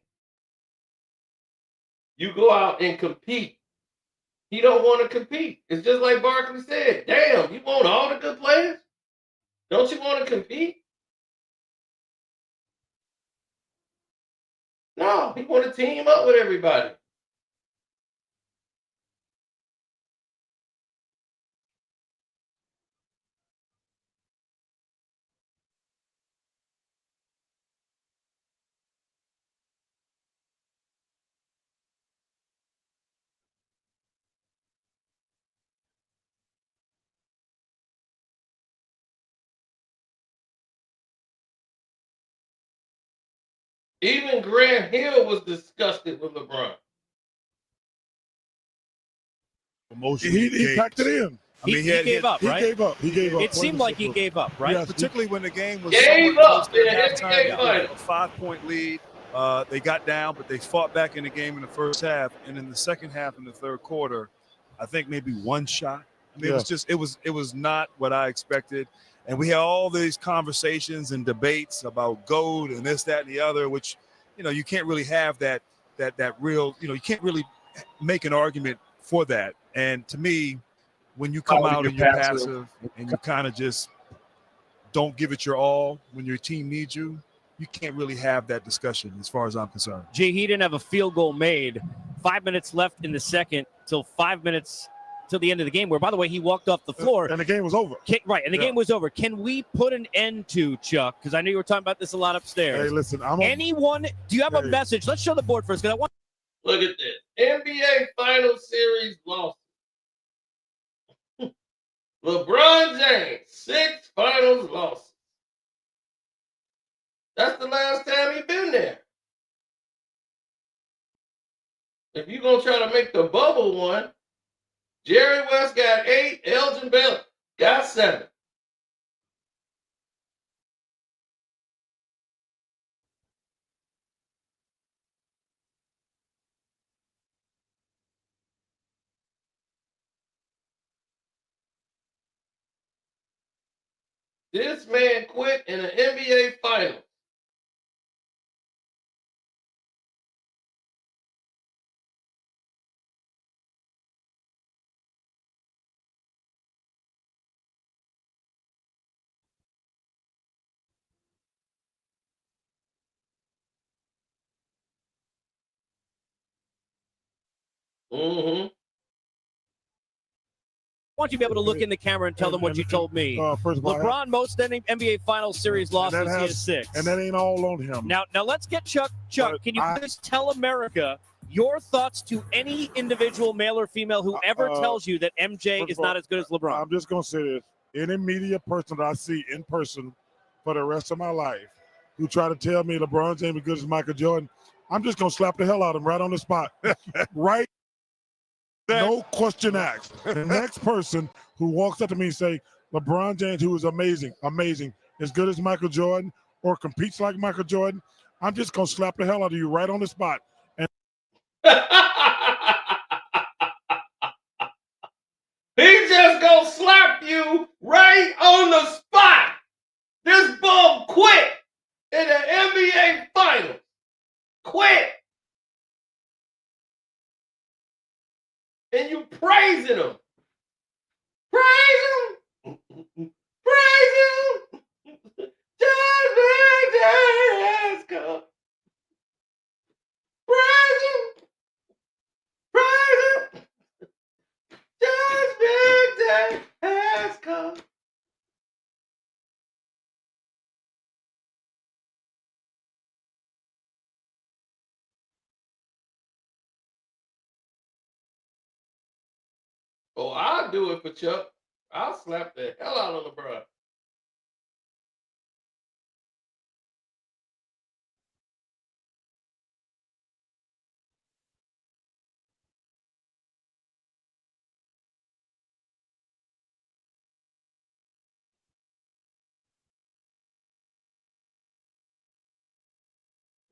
You go out and compete. He don't want to compete. It's just like Barkley said. Damn, you want all the good players? Don't you want to compete? No, he want to team up with everybody. Even Grant Hill was disgusted with LeBron. He packed it in. He gave up, right? He gave up. It seemed like he gave up, right? Yes, Particularly when the game was Gave somewhat close up to in the halftime. NBA Finals. A 5-point lead. They got down, but they fought back in the game in the first half. And in the second half, in the third quarter, I think maybe one shot. I mean, it was not what I expected. And we had all these conversations and debates about GOAT and this, that, and the other, which, you can't really have that real, you can't really make an argument for that. And to me, when you come out and you're passive and you kind of just don't give it your all when your team needs you, you can't really have that discussion as far as I'm concerned. He didn't have a field goal made. 5 minutes left in the second till 5 minutes till the end of the game, where, by the way, he walked off the floor. And the game was over. Right, and the game was over. Can we put an end to, Chuck? Because I know you were talking about this a lot upstairs. Hey, listen, do you have a message? Let's show the board first. Because I want. Look at this. NBA Final Series loss. LeBron James, 6 finals losses. That's the last time he been there. If you're going to try to make the bubble one, Jerry West got 8, Elgin Baylor got 7. This man quit in an NBA Finals. Mm-hmm. I want you to be able to look in the camera and tell them what you told me. First of all, LeBron, most NBA Finals series losses, he has 6. And that ain't all on him. Now let's get Chuck. Chuck, can you please tell America your thoughts to any individual, male or female, who ever tells you that MJ is not as good as LeBron? I'm just going to say this. Any media person that I see in person for the rest of my life who try to tell me LeBron James is good as Michael Jordan, I'm just going to slap the hell out of him right on the spot. Right? No question asked. The next person who walks up to me and say, LeBron James, who is amazing, as good as Michael Jordan or competes like Michael Jordan, I'm just going to slap the hell out of you right on the spot. And he just gonna slap you right on the spot. This bum quit in the NBA Finals. Quit. And you praising him. Praise him. Praise him. Just make that go. Praise him. Praise him. Just make that go. Oh, I'll do it for Chuck. I'll slap the hell out of LeBron.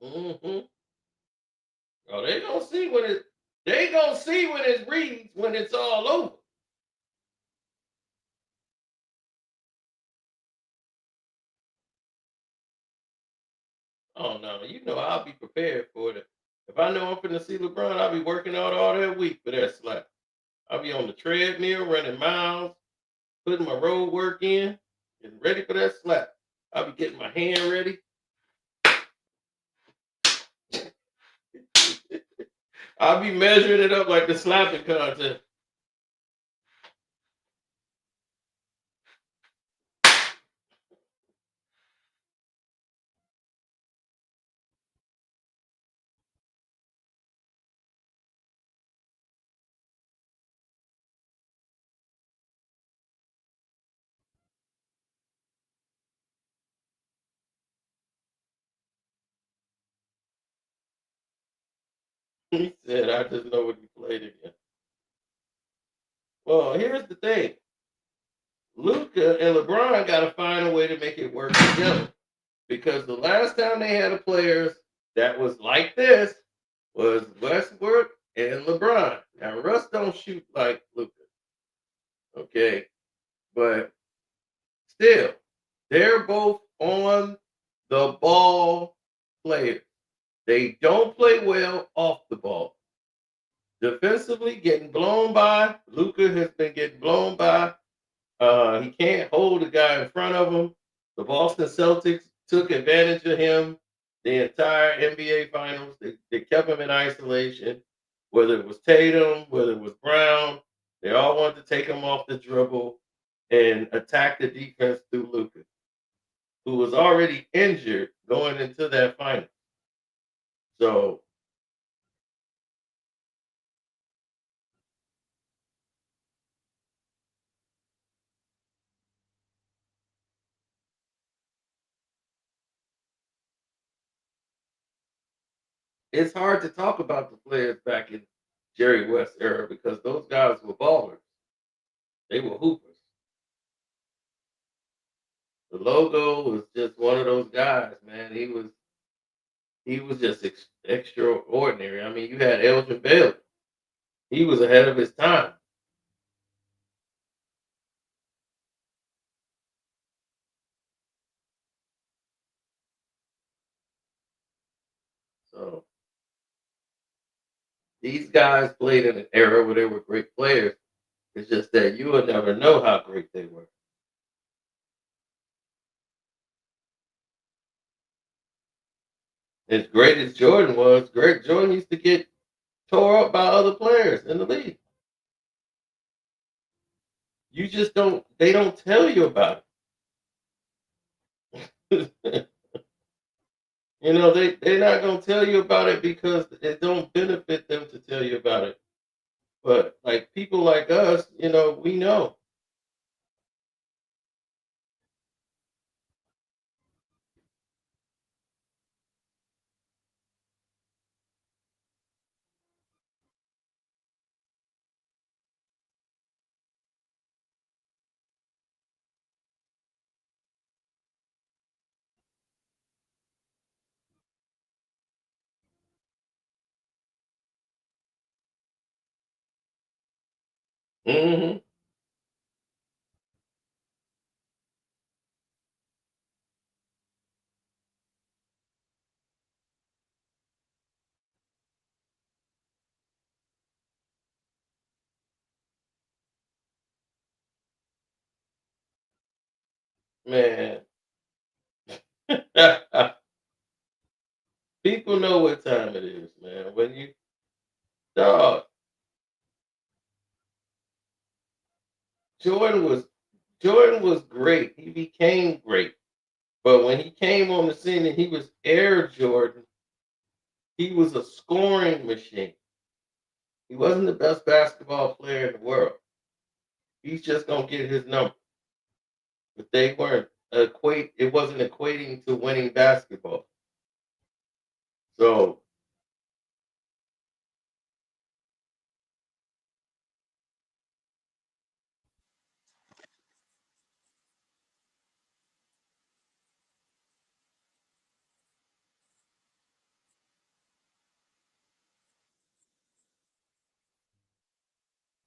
Mm-hmm. Oh, they gonna see when it reads when it's all over. Oh no, you know I'll be prepared for it. If I know I'm finna see LeBron, I'll be working out all that week for that slap. I'll be on the treadmill, running miles, putting my road work in, getting ready for that slap. I'll be getting my hand ready. I'll be measuring it up like the slapping contest. He said, I just know what he played again. Well, here's the thing. Luka and LeBron got to find a way to make it work together. Because the last time they had a players that was like this was Westbrook and LeBron. Now, Russ don't shoot like Luka. Okay. But still, they're both on the ball players. They don't play well off the ball. Defensively, getting blown by. Luka has been getting blown by. He can't hold the guy in front of him. The Boston Celtics took advantage of him the entire NBA Finals. They kept him in isolation, whether it was Tatum, whether it was Brown. They all wanted to take him off the dribble and attack the defense through Luka, who was already injured going into that final. So it's hard to talk about the players back in Jerry West era because those guys were ballers. They were hoopers. The logo was just one of those guys, man. He was just extraordinary. I mean, you had Elgin Baylor. He was ahead of his time. So these guys played in an era where they were great players. It's just that you will never know how great they were. As great as Jordan was, Jordan used to get tore up by other players in the league. You just don't. They don't tell you about it. They're not gonna tell you about it because it don't benefit them to tell you about it. But like people like us, we know. Hmm. Man, people know what time it is, man. When you dog, Jordan was Jordan was great. He became great. But when he came on the scene and he was Air Jordan, he was a scoring machine. He wasn't the best basketball player in the world. He's just gonna get his number. But they weren't it wasn't equating to winning basketball. So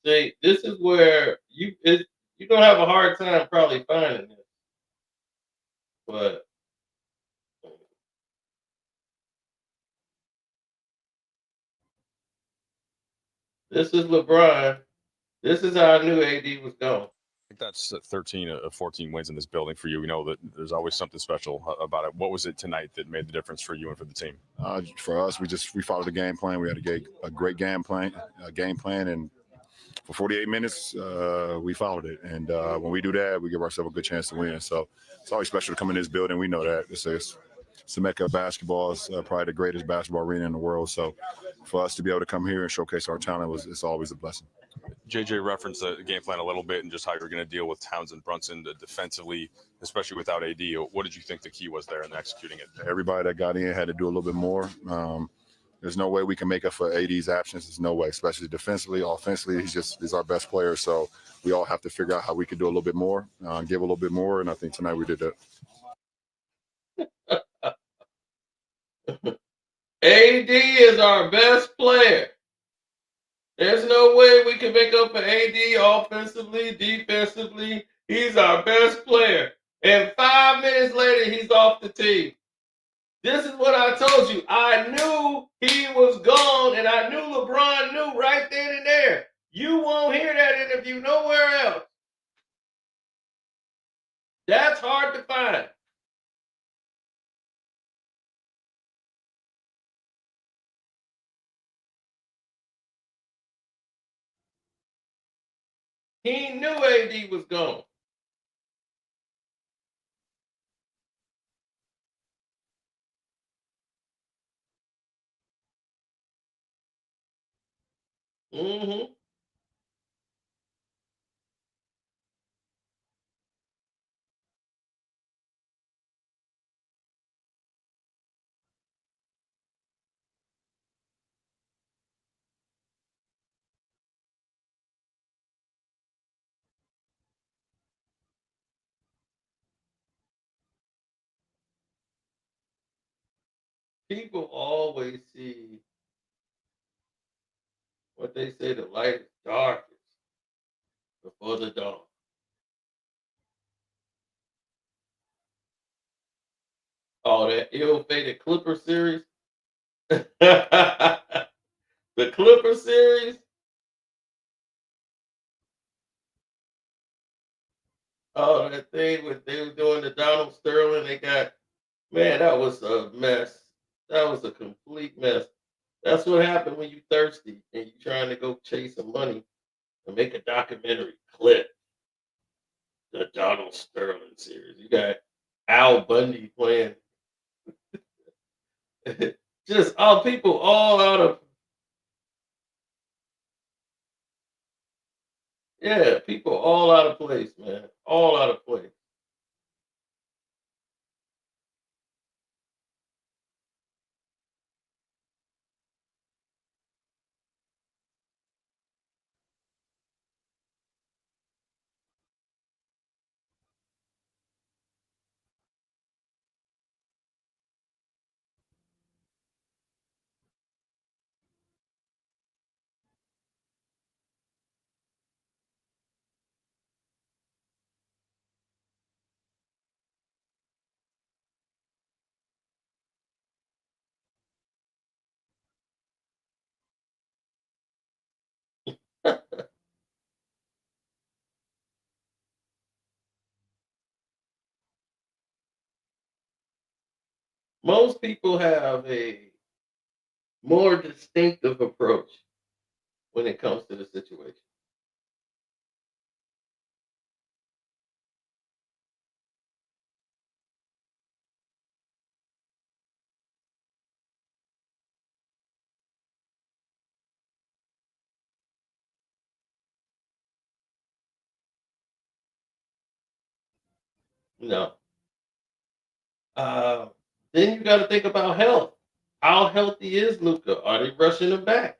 see, this is where you don't have a hard time probably finding this. But this is LeBron. This is how I knew AD was gone. I think that's 13 of 14 wins in this building for you. We know that there's always something special about it. What was it tonight that made the difference for you and for the team? For us, we followed the game plan. We had a great game plan, and for 48 minutes, we followed it. And when we do that, we give ourselves a good chance to win. So it's always special to come in this building. We know that it's the Mecca of basketball. It's probably the greatest basketball arena in the world. So for us to be able to come here and showcase our talent it's always a blessing. JJ referenced the game plan a little bit and just how you're going to deal with Towns and Brunson defensively, especially without AD. What did you think the key was there in executing it? Everybody that got in had to do a little bit more. There's no way we can make up for AD's absence. There's no way, especially defensively. Offensively, he's our best player. So we all have to figure out how we can do a little bit more, give a little bit more. And I think tonight we did that. AD is our best player. There's no way we can make up for AD offensively, defensively. He's our best player. And 5 minutes later, he's off the team. This is what I told you. I knew he was gone, and I knew LeBron knew right then and there. You won't hear that interview nowhere else. That's hard to find. He knew AD was gone. Mm-hmm. People always see what they say the light is darkest before the dawn. Oh, that ill-fated Clipper series. The Clipper series. Oh, that thing with they were doing the Donald Sterling. That was a mess. That was a complete mess. That's what happened when you thirsty and you trying to go chase some money and make a documentary clip. The Donald Sterling series. You got Al Bundy playing. Just all people all out of people all out of place, man. All out of place. Most people have a more distinctive approach when it comes to the situation. You know, uh, then you got to think about health. How healthy is Luka? Are they rushing him back?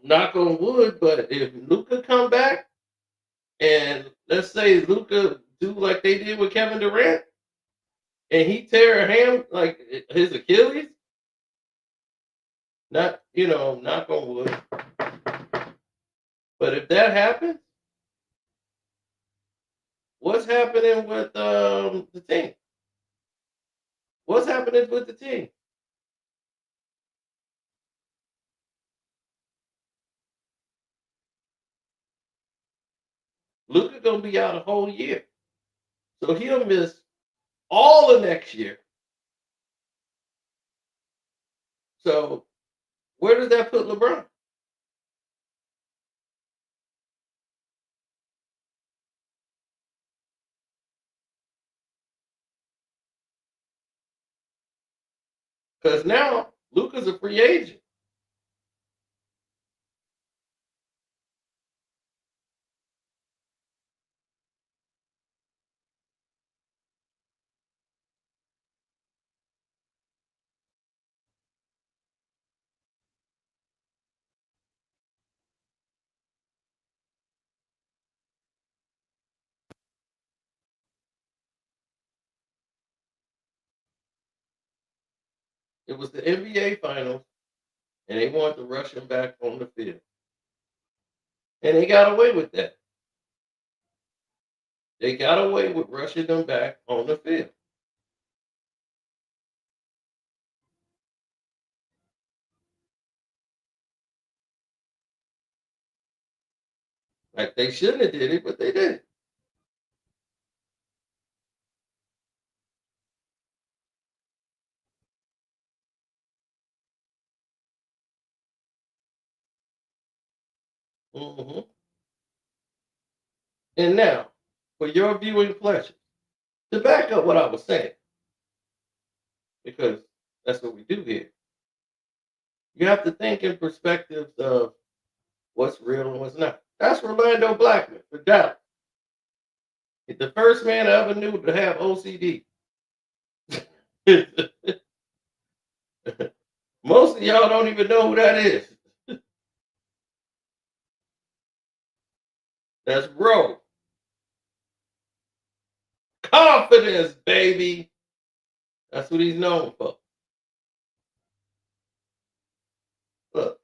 Knock on wood, but if Luka come back and let's say Luka do like they did with Kevin Durant and he tear a ham like his Achilles, not knock on wood. But if that happens, what's happening with the team? What's happening with the team? Luka gonna be out a whole year, so he'll miss all of next year. So where does that put LeBron? Because now Luka's a free agent. It was the NBA Finals, and they wanted to rush him back on the field, and they got away with that. They got away with rushing them back on the field. Like they shouldn't have did it, but they did. hmm And now, for your viewing pleasure, to back up what I was saying, because that's what we do here, you have to think in perspectives of what's real and what's not. That's Orlando Blackman for Dallas. He's the first man I ever knew to have OCD. Most of y'all don't even know who that is. That's bro. Confidence, baby. That's what he's known for. Look,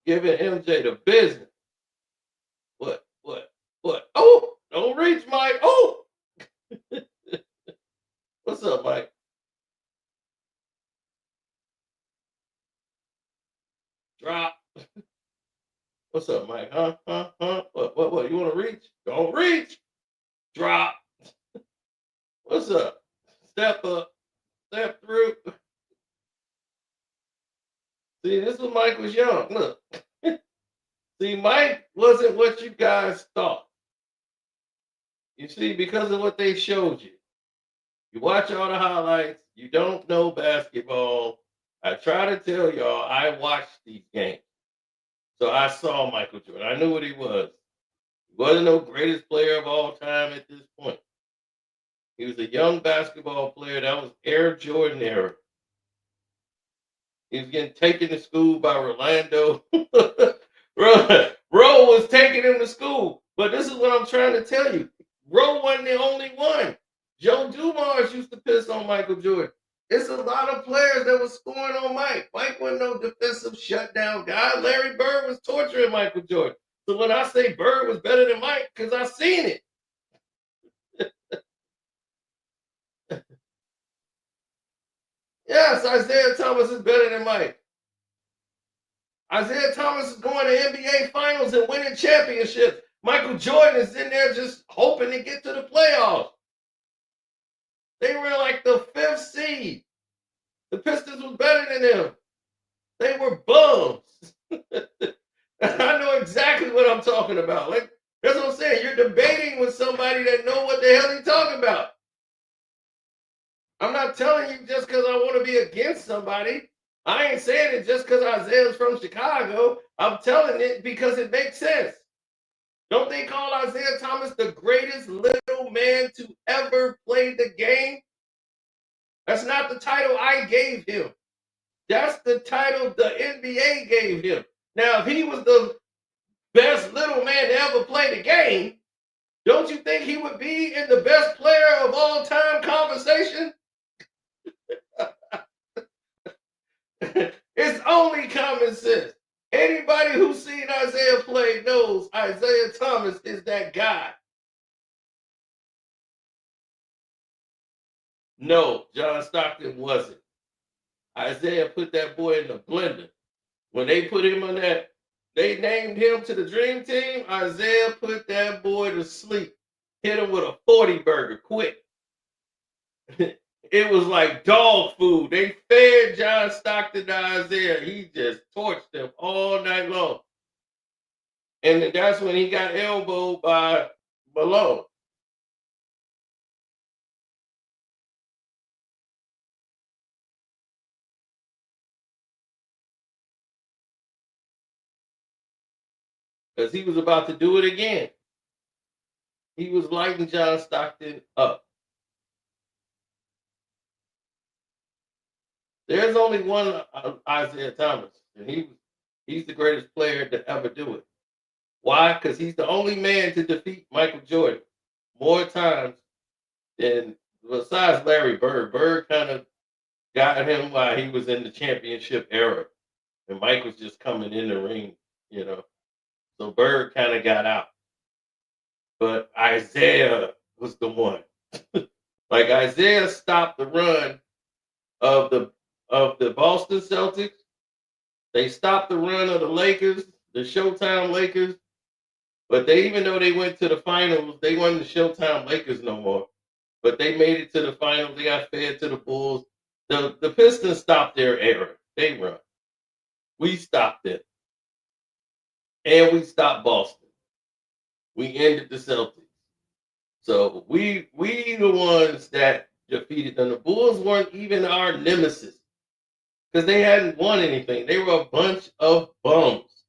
giving MJ the business. What? Oh, don't reach, Mike. Oh, what's up, Mike? Drop. What's up, Mike? Huh? What? You want to reach? Don't reach. Drop. What's up? Step up. Step through. wasn't what you guys thought. You see, because of what they showed you. You watch all the highlights. You don't know basketball. I try to tell y'all, I watched these games. So I saw Michael Jordan. I knew what he was. He wasn't no greatest player of all time at this point. He was a young basketball player. That was Air Jordan era. He was getting taken to school by Rolando. Ro was taking him to school. But this is what I'm trying to tell you. Ro wasn't the only one. Joe Dumars used to piss on Michael Jordan. It's a lot of players that was scoring on Mike. Mike wasn't no defensive shutdown guy. Larry Bird was torturing Michael Jordan. So when I say Bird was better than Mike, because I seen it. Yes, Isaiah Thomas is better than Mike. Isaiah Thomas is going to NBA Finals and winning championships. Michael Jordan is in there just hoping to get to the playoffs. They were like the 5th seed. The Pistons was better than them. They were bums. I know exactly what I'm talking about. Like, that's what I'm saying. You're debating with somebody that know what the hell he's talking about. I'm not telling you just because I want to be against somebody. I ain't saying it just because Isaiah's from Chicago. I'm telling it because it makes sense. Don't they call Isaiah Thomas the greatest little man to ever play the game? That's not the title I gave him. That's the title the NBA gave him. Now, if he was the best little man to ever play the game, don't you think he would be in the best player of all time conversation? It's only common sense. Anybody who's seen Isaiah play knows Isaiah Thomas is that guy. No, John Stockton wasn't. Isaiah put that boy in the blender. When they put him on that, they named him to the Dream Team. Isaiah put that boy to sleep. Hit him with a 40 burger quick. It was like dog food. They fed John Stockton to Isaiah. He just torched them all night long. And that's when he got elbowed by Malone. Because he was about to do it again. He was lighting John Stockton up. There's only one Isaiah Thomas, and he's the greatest player to ever do it. Why? Because he's the only man to defeat Michael Jordan more times than, besides Larry Bird. Bird kind of got him while he was in the championship era, and Mike was just coming in the ring, you know. So Bird kind of got out. But Isaiah was the one. Like Isaiah stopped the run of the Boston Celtics. They stopped the run of the Lakers, the Showtime Lakers. But even though they went to the finals, they weren't the Showtime Lakers no more. But they made it to the finals. They got fed to the Bulls. The Pistons stopped their era. They run. We stopped it. And we stopped Boston. We ended the Celtics. So we the ones that defeated them. The Bulls weren't even our nemesis because they hadn't won anything. They were a bunch of bums.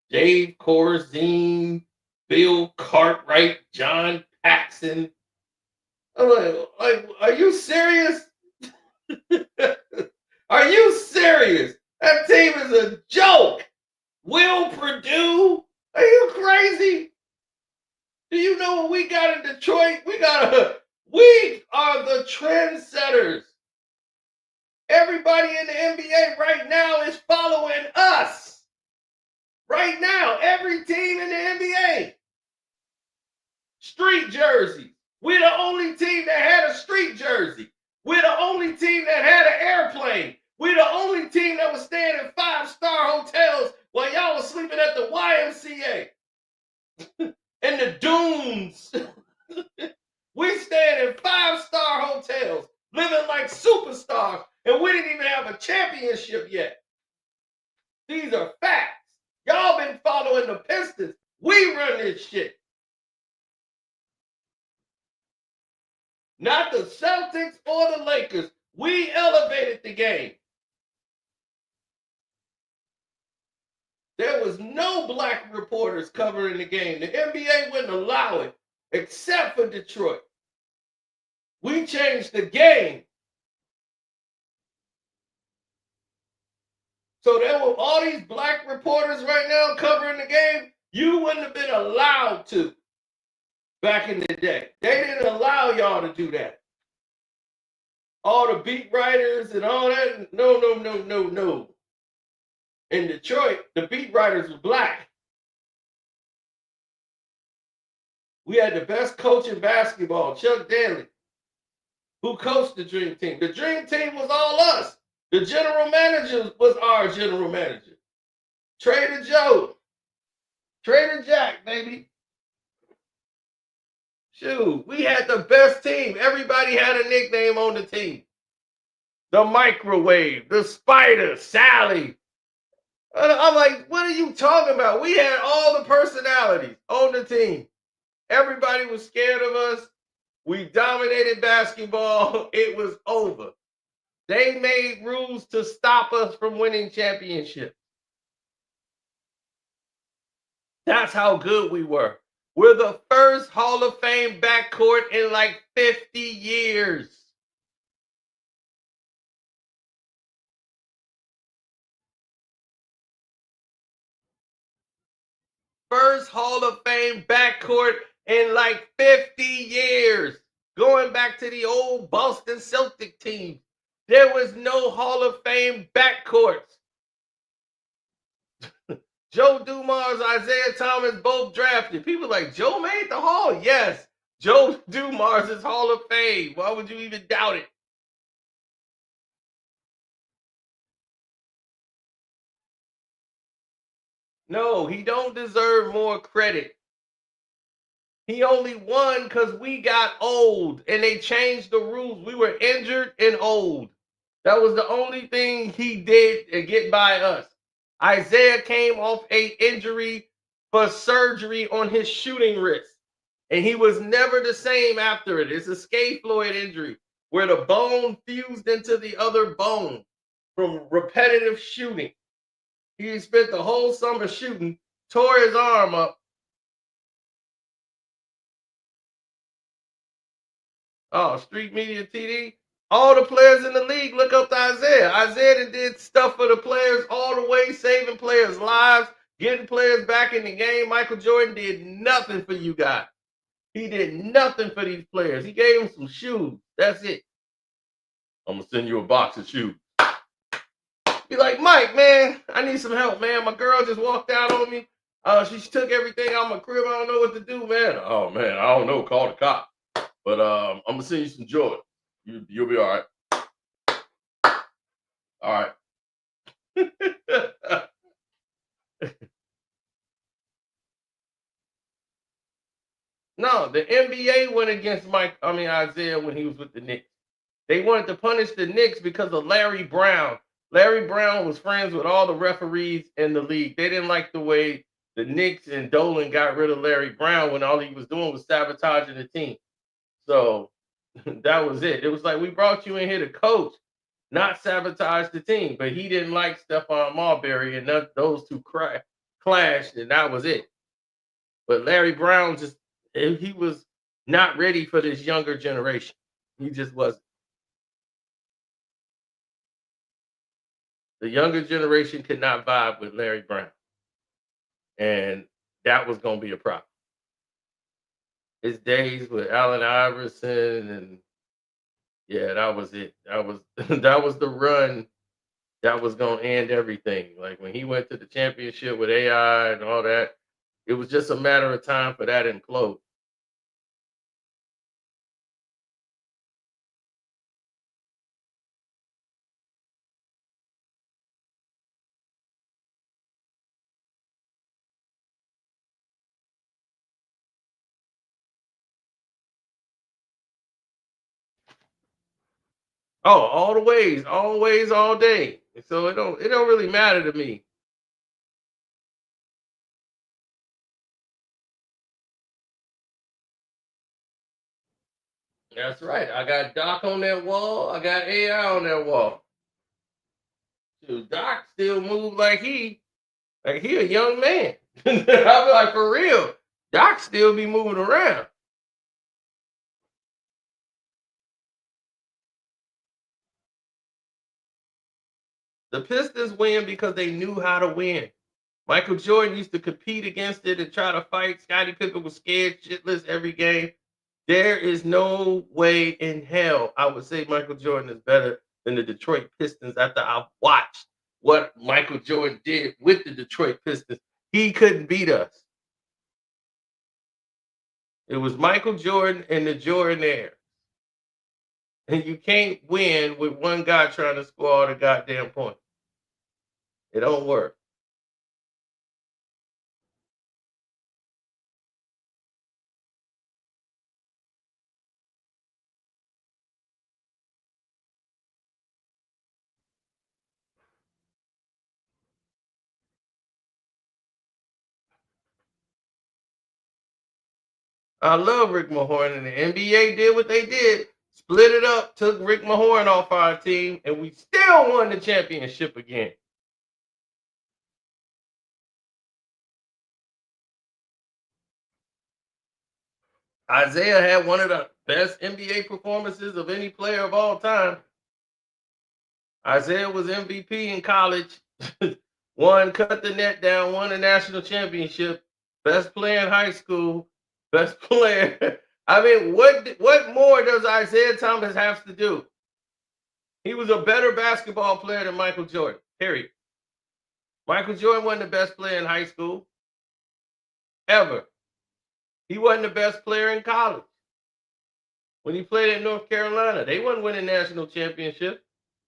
Dave Corzine, Bill Cartwright, John Paxson. I'm like, are you serious? Are you serious? That team is a joke. Will Purdue? Are you crazy? Do you know what we got in Detroit? We are the trendsetters. Everybody in the NBA right now is following us. Right now, every team in the NBA. Street jerseys. We're the only team that had a street jersey. We're the only team that had an airplane. We're the only team that was staying in 5-star hotels while y'all was sleeping at the YMCA. And the dunes. We staying in 5-star hotels, living like superstars, and we didn't even have a championship yet. These are facts. Y'all been following the Pistons. We run this shit. Not the Celtics or the Lakers. We elevated the game. There was no black reporters covering the game. The NBA wouldn't allow it, except for Detroit. We changed the game. So there were all these black reporters right now covering the game. You wouldn't have been allowed to back in the day. They didn't allow y'all to do that. All the beat writers and all that. No. In Detroit, the beat writers were black. We had the best coach in basketball, Chuck Daly, who coached the Dream Team. The Dream Team was all us. The general manager was our general manager. Trader Joe. Trader Jack, baby. Shoot, we had the best team. Everybody had a nickname on the team. The Microwave, the Spider, Sally. I'm like, what are you talking about? We had all the personalities on the team. Everybody was scared of us. We dominated basketball. It was over. They made rules to stop us from winning championships. That's how good we were. We're the first Hall of Fame backcourt in like 50 years. First Hall of Fame backcourt in like 50 years. Going back to the old Boston Celtic team. There was no Hall of Fame backcourts. Joe Dumars, Isaiah Thomas, both drafted. People like, Joe made the Hall? Yes. Joe Dumars is Hall of Fame. Why would you even doubt it? No, he don't deserve more credit. He only won because we got old and they changed the rules. We were injured and old. That was the only thing he did to get by us. Isaiah came off an injury for surgery on his shooting wrist. And he was never the same after it. It's a scaphoid injury where the bone fused into the other bone from repetitive shooting. He spent the whole summer shooting, tore his arm up. Oh, Street Media TD. All the players in the league look up to Isaiah. Isaiah did stuff for the players all the way, saving players' lives, getting players back in the game. Michael Jordan did nothing for you guys. He did nothing for these players. He gave them some shoes. That's it. I'm going to send you a box of shoes. Be like, Mike, man, I need some help, man. My girl just walked out on me. She took everything out of my crib. I don't know what to do, man. Oh, man, I don't know. Call the cop. But I'm going to send you some Jordan. You'll be all right. All right. No, the NBA went against Isaiah when he was with the Knicks. They wanted to punish the Knicks because of Larry Brown. Larry Brown was friends with all the referees in the league. They didn't like the way the Knicks and Dolan got rid of Larry Brown when all he was doing was sabotaging the team. So that was it. It was like, we brought you in here to coach, not sabotage the team. But he didn't like Stephon Marbury, and those two clashed, and that was it. But Larry Brown he was not ready for this younger generation. He just wasn't. The younger generation could not vibe with Larry Brown. And that was going to be a problem. His days with Allen Iverson and yeah, that was it. That was the run that was going to end everything. Like when he went to the championship with AI and all that, it was just a matter of time for that to implode. Oh, all the ways, always, all day. So it don't really matter to me. That's right. I got Doc on that wall. I got AI on that wall. Dude, Doc still moves like he a young man. I'm like, for real. Doc still be moving around. The Pistons win because they knew how to win. Michael Jordan used to compete against it and try to fight. Scottie Pippen was scared shitless every game. There is no way in hell I would say Michael Jordan is better than the Detroit Pistons after I've watched what Michael Jordan did with the Detroit Pistons. He couldn't beat us. It was Michael Jordan and the Jordan. And you can't win with one guy trying to score all the goddamn points. It don't work. I love Rick Mahorn, and the NBA did what they did. Split it up, took Rick Mahorn off our team, and we still won the championship again. Isaiah had one of the best NBA performances of any player of all time. Isaiah was MVP in college, cut the net down, won a national championship, best player in high school, best player. I mean, what more does Isaiah Thomas have to do? He was a better basketball player than Michael Jordan, period. Michael Jordan wasn't the best player in high school, ever. He wasn't the best player in college. When he played at North Carolina, they wasn't winning national championship.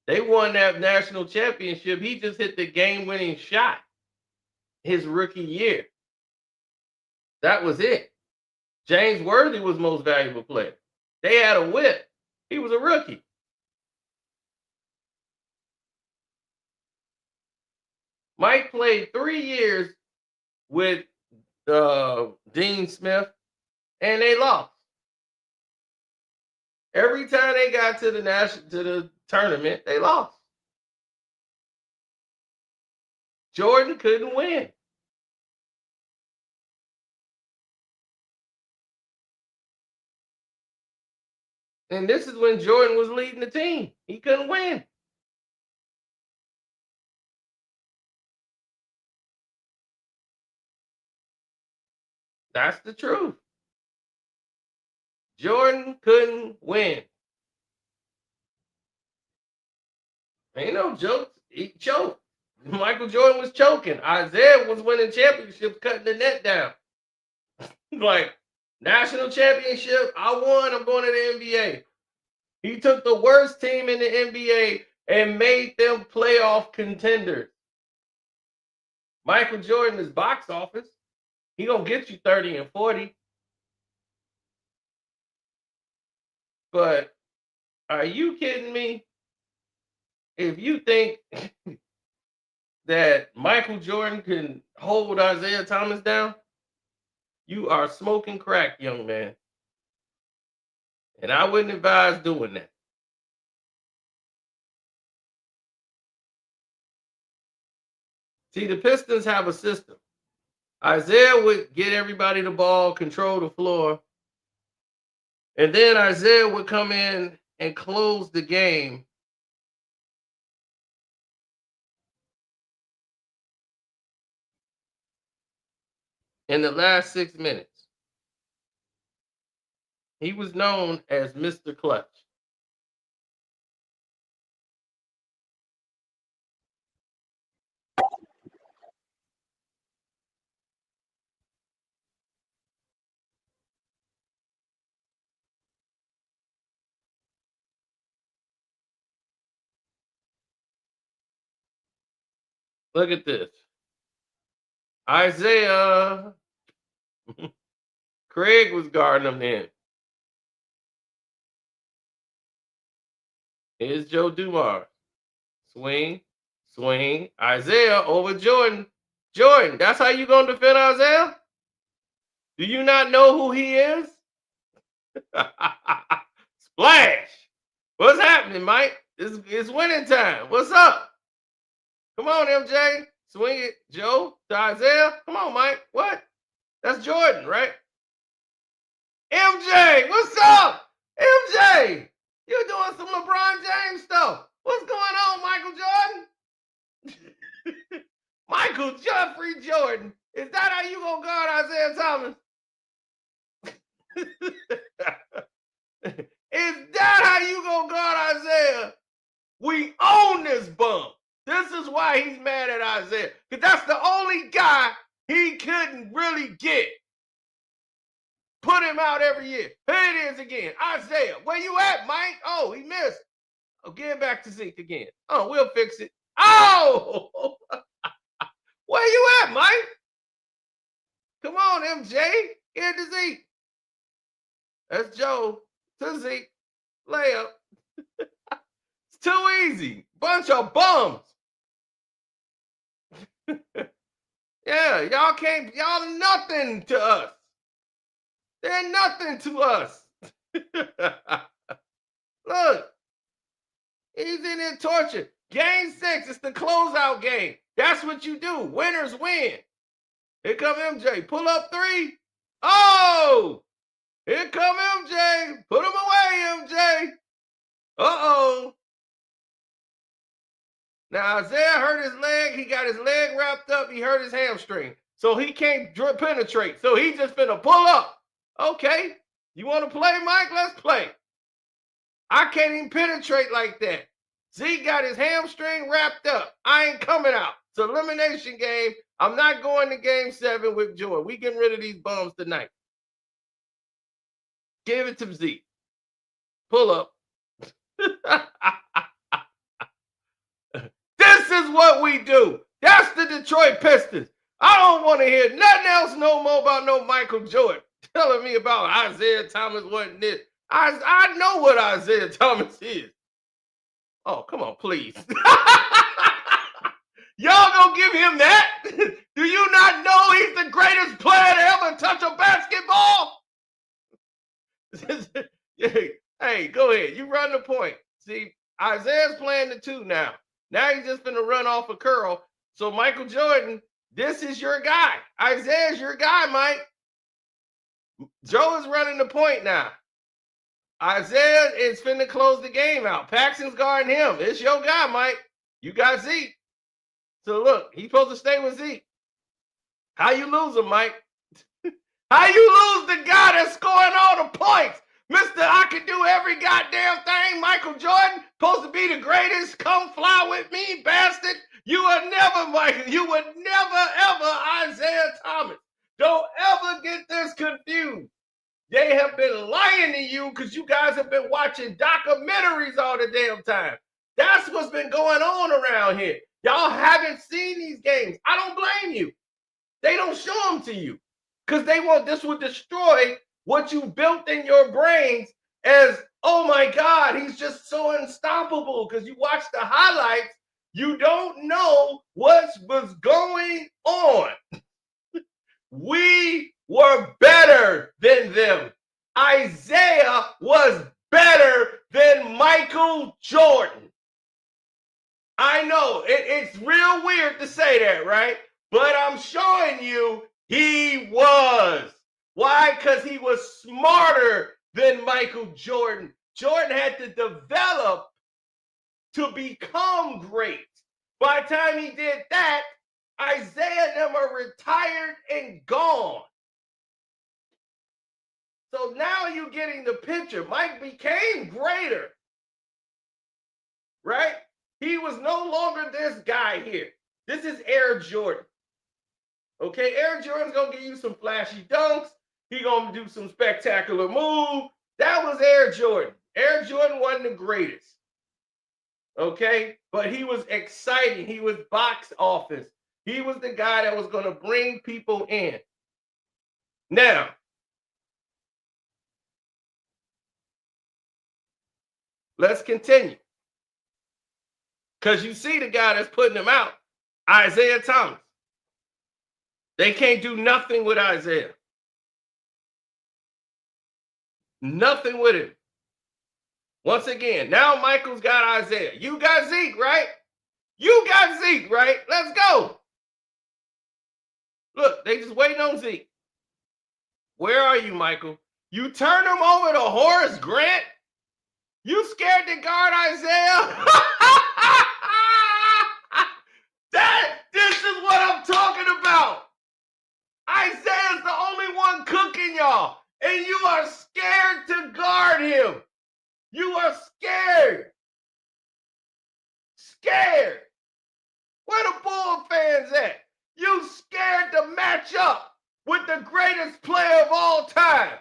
They won that national championship. He just hit the game-winning shot his rookie year. That was it. James Worthy was most valuable player. They had a whip. He was a rookie. Mike played 3 years with Dean Smith, and they lost. Every time they got to the tournament, they lost. Jordan couldn't win. And this is when Jordan was leading the team. He couldn't win. That's the truth. Jordan couldn't win. Ain't no jokes. He choked. Michael Jordan was choking. Isaiah was winning championships, cutting the net down. Like, national championship, I won, I'm going to the NBA. He took the worst team in the NBA and made them playoff contenders. Michael Jordan is box office. He gonna get you 30 and 40. But are you kidding me? If you think that Michael Jordan can hold Isaiah Thomas down, you are smoking crack, young man. And I wouldn't advise doing that. See, the Pistons have a system. Isaiah would get everybody the ball, control the floor, and then Isaiah would come in and close the game. In the last 6 minutes, he was known as Mr. Clutch. Look at this. Isaiah. Craig was guarding him then. Here's Joe Dumars. Swing, swing. Isaiah over Jordan. Jordan, that's how you going to defend Isaiah? Do you not know who he is? Flash. What's happening, Mike? It's winning time. What's up? Come on, MJ. Swing it, Joe, to Isaiah. Come on, Mike. What? That's Jordan, right? MJ, what's up? MJ, you're doing some LeBron James stuff. What's going on, Michael Jordan? Michael Jeffrey Jordan. Is that how you gonna guard Isaiah Thomas? Is that how you gonna guard Isaiah? We own this bum. This is why he's mad at Isaiah. Because that's the only guy he couldn't really get. Put him out every year. Here it is again. Isaiah, where you at, Mike? Oh, he missed. Oh, get back to Zeke again. Oh, we'll fix it. Oh! Where you at, Mike? Come on, MJ. Get to Zeke. That's Joe to Zeke. Layup. It's too easy. Bunch of bums. Yeah, y'all nothing to us. They're nothing to us. Look, he's in there tortured. Game 6, it's the closeout game. That's what you do. Winners win. Here come MJ. Pull up 3. Oh! Here come MJ. Put him away, MJ. Uh-oh. Now, Isaiah hurt his leg. He got his leg wrapped up. He hurt his hamstring. So he can't penetrate. So he just finna pull up. Okay. You want to play, Mike? Let's play. I can't even penetrate like that. Zeke got his hamstring wrapped up. I ain't coming out. It's an elimination game. I'm not going to game 7 with Jordan. We getting rid of these bums tonight. Give it to Zeke. Pull up. This is what we do. That's the Detroit Pistons. I don't want to hear nothing else no more about no Michael Jordan telling me about Isaiah Thomas wasn't this. I know what Isaiah Thomas is. Oh, come on, please. Y'all gonna give him that? Do you not know he's the greatest player to ever touch a basketball? Hey, go ahead. You run the point. See, Isaiah's playing the 2 now. Now he's just gonna run off a curl. So Michael Jordan, this is your guy. Isaiah's your guy, Mike. Joe is running the point now. Isaiah is finna close the game out. Paxton's guarding him. It's your guy, Mike. You got Zeke. So look, he's supposed to stay with Zeke. How you lose him, Mike? How you lose the guy that's scoring all the points? Mr. I can do every goddamn thing. Michael Jordan, supposed to be the greatest. Come fly with me, bastard. You would never, Michael. You would never, ever Isaiah Thomas. Don't ever get this confused. They have been lying to you because you guys have been watching documentaries all the damn time. That's what's been going on around here. Y'all haven't seen these games. I don't blame you. They don't show them to you because this would destroy what you built in your brains as, oh my God, he's just so unstoppable. Because you watch the highlights, you don't know what was going on. We were better than them. Isaiah was better than Michael Jordan. I know it's real weird to say that, right? But I'm showing you he was. Why? Because he was smarter than Michael Jordan. Jordan had to develop to become great. By the time he did that, Isaiah and them are retired and gone. So now you're getting the picture. Mike became greater, right? He was no longer this guy here. This is Air Jordan. Okay, Air Jordan's going to give you some flashy dunks. He going to do some spectacular move. That was Air Jordan. Air Jordan wasn't the greatest. Okay, but he was exciting. He was box office. He was the guy that was going to bring people in. Now, let's continue. Because you see the guy that's putting him out, Isaiah Thomas. They can't do nothing with Isaiah. Nothing with him. Once again, now Michael's got Isaiah. You got Zeke, right? You got Zeke, right? Let's go. Look, they just waiting on Zeke. Where are you, Michael? You turned him over to Horace Grant? You scared to guard Isaiah? This is what I'm talking about. Isaiah's the only one cooking y'all, and you are scared to guard him. You are scared. Scared. Where the Bull fans at? You scared to match up with the greatest player of all time,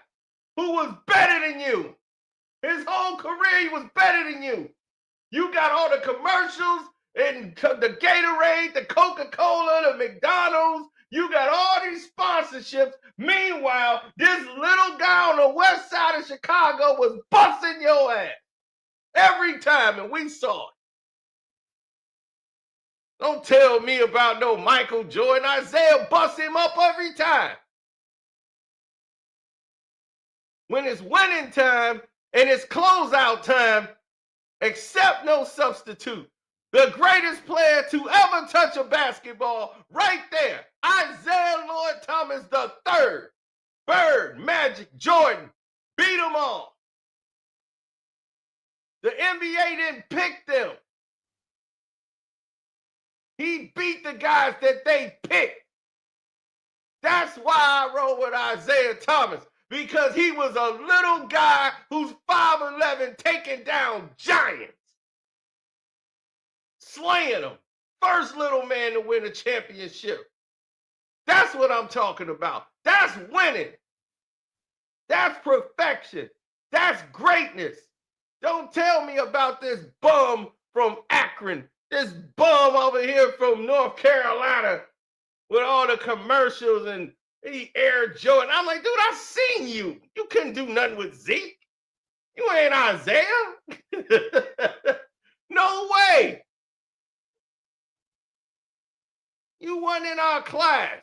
who was better than you. His whole career, he was better than you. You got all the commercials and the Gatorade, the Coca-Cola, the McDonald's. You got all these sponsorships. Meanwhile, this little guy on the west side of Chicago was busting your ass every time, and we saw it. Don't tell me about no Michael Jordan. Isaiah busts him up every time. When it's winning time and it's closeout time, accept no substitute. The greatest player to ever touch a basketball, right there. Isaiah Lloyd Thomas III. Bird, Magic, Jordan, beat them all. The NBA didn't pick them. He beat the guys that they picked. That's why I roll with Isaiah Thomas, because he was a little guy who's 5'11", taking down giants. Slaying them. First little man to win a championship. That's what I'm talking about. That's winning. That's perfection. That's greatness. Don't tell me about this bum from Akron, this bum over here from North Carolina with all the commercials and he Air Jordan. I'm like, dude, I seen you. You couldn't do nothing with Zeke. You ain't Isaiah. No way. You weren't in our class.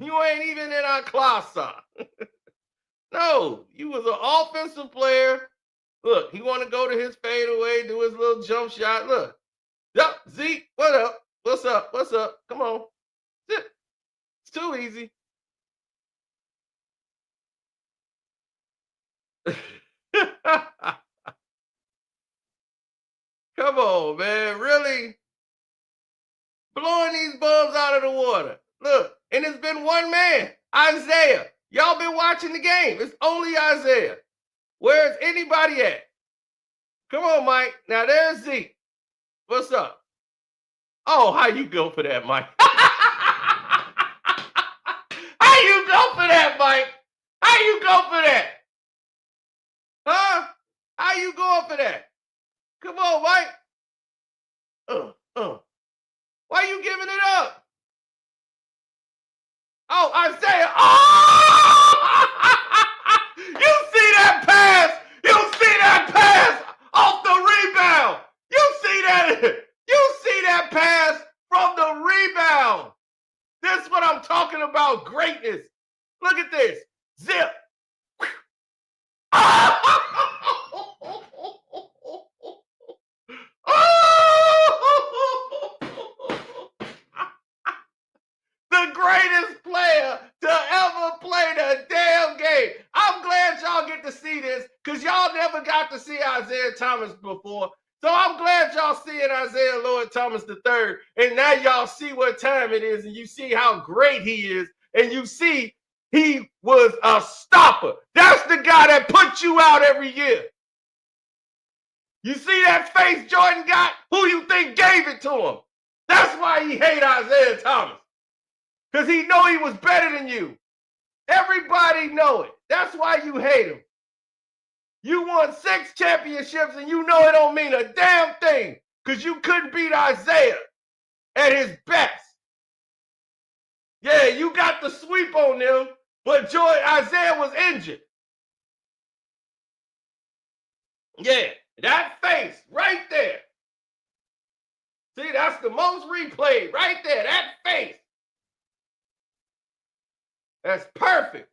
You ain't even in our class. No, you was an offensive player. Look, he want to go to his fadeaway, do his little jump shot. Look. Yup, Zeke, what up? What's up? What's up? Come on. It's too easy. Come on, man. Really? Blowing these bums out of the water. Look, and it's been one man, Isaiah. Y'all been watching the game. It's only Isaiah. Where's anybody at? Come on, Mike. Now there's Zeke. What's up? Oh, how you go for that, Mike? How you go for that, Mike? How you go for that? Huh? How you going for that? Come on, Mike. Why you giving it up? Oh, Isaiah. Oh! You see that pass? You see that pass off the rebound? You see that? You see that pass from the rebound? This is what I'm talking about, greatness. Look at this. Zip. The greatest player to ever play the damn game. I'm glad y'all get to see this because y'all never got to see Isaiah Thomas before. So I'm glad y'all seeing Isaiah Lloyd Thomas III. And now y'all see what time it is and you see how great he is. And you see he was a stopper. That's the guy that put you out every year. You see that face Jordan got? Who you think gave it to him? That's why he hate Isaiah Thomas. Because he know he was better than you. Everybody know it. That's why you hate him. You won 6 championships and you know it don't mean a damn thing because you couldn't beat Isaiah at his best. Yeah, you got the sweep on them, but Isaiah was injured. Yeah, that face right there. See, that's the most replayed right there, that face. That's perfect.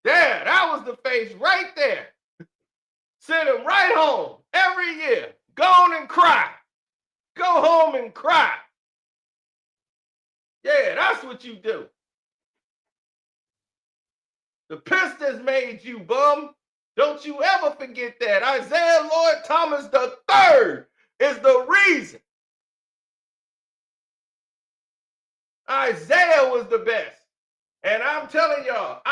There, that was the face right there. Send him right home every year. Go on and cry. Go home and cry. Yeah, that's what you do. The Pistons made you, bum. Don't you ever forget that. Isaiah Lloyd Thomas III is the reason. Isaiah was the best. And I'm telling y'all,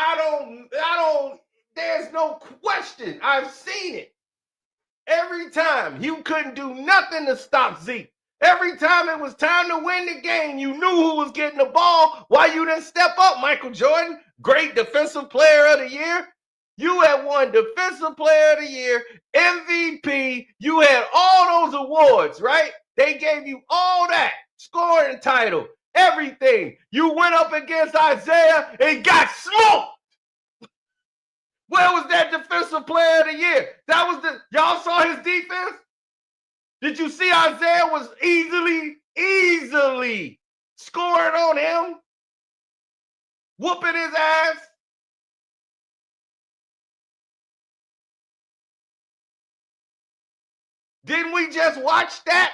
there's no question. I've seen it. Every time you couldn't do nothing to stop Zeke. Every time it was time to win the game, you knew who was getting the ball. Why you didn't step up, Michael Jordan? Great defensive player of the year. You had won defensive player of the year, MVP. You had all those awards, right? They gave you all that. Scoring title, everything. You went up against Isaiah and got smoked. Where was that defensive player of the year? That was y'all saw his defense? Did you see Isaiah was easily scoring on him? Whooping his ass? Didn't we just watch that?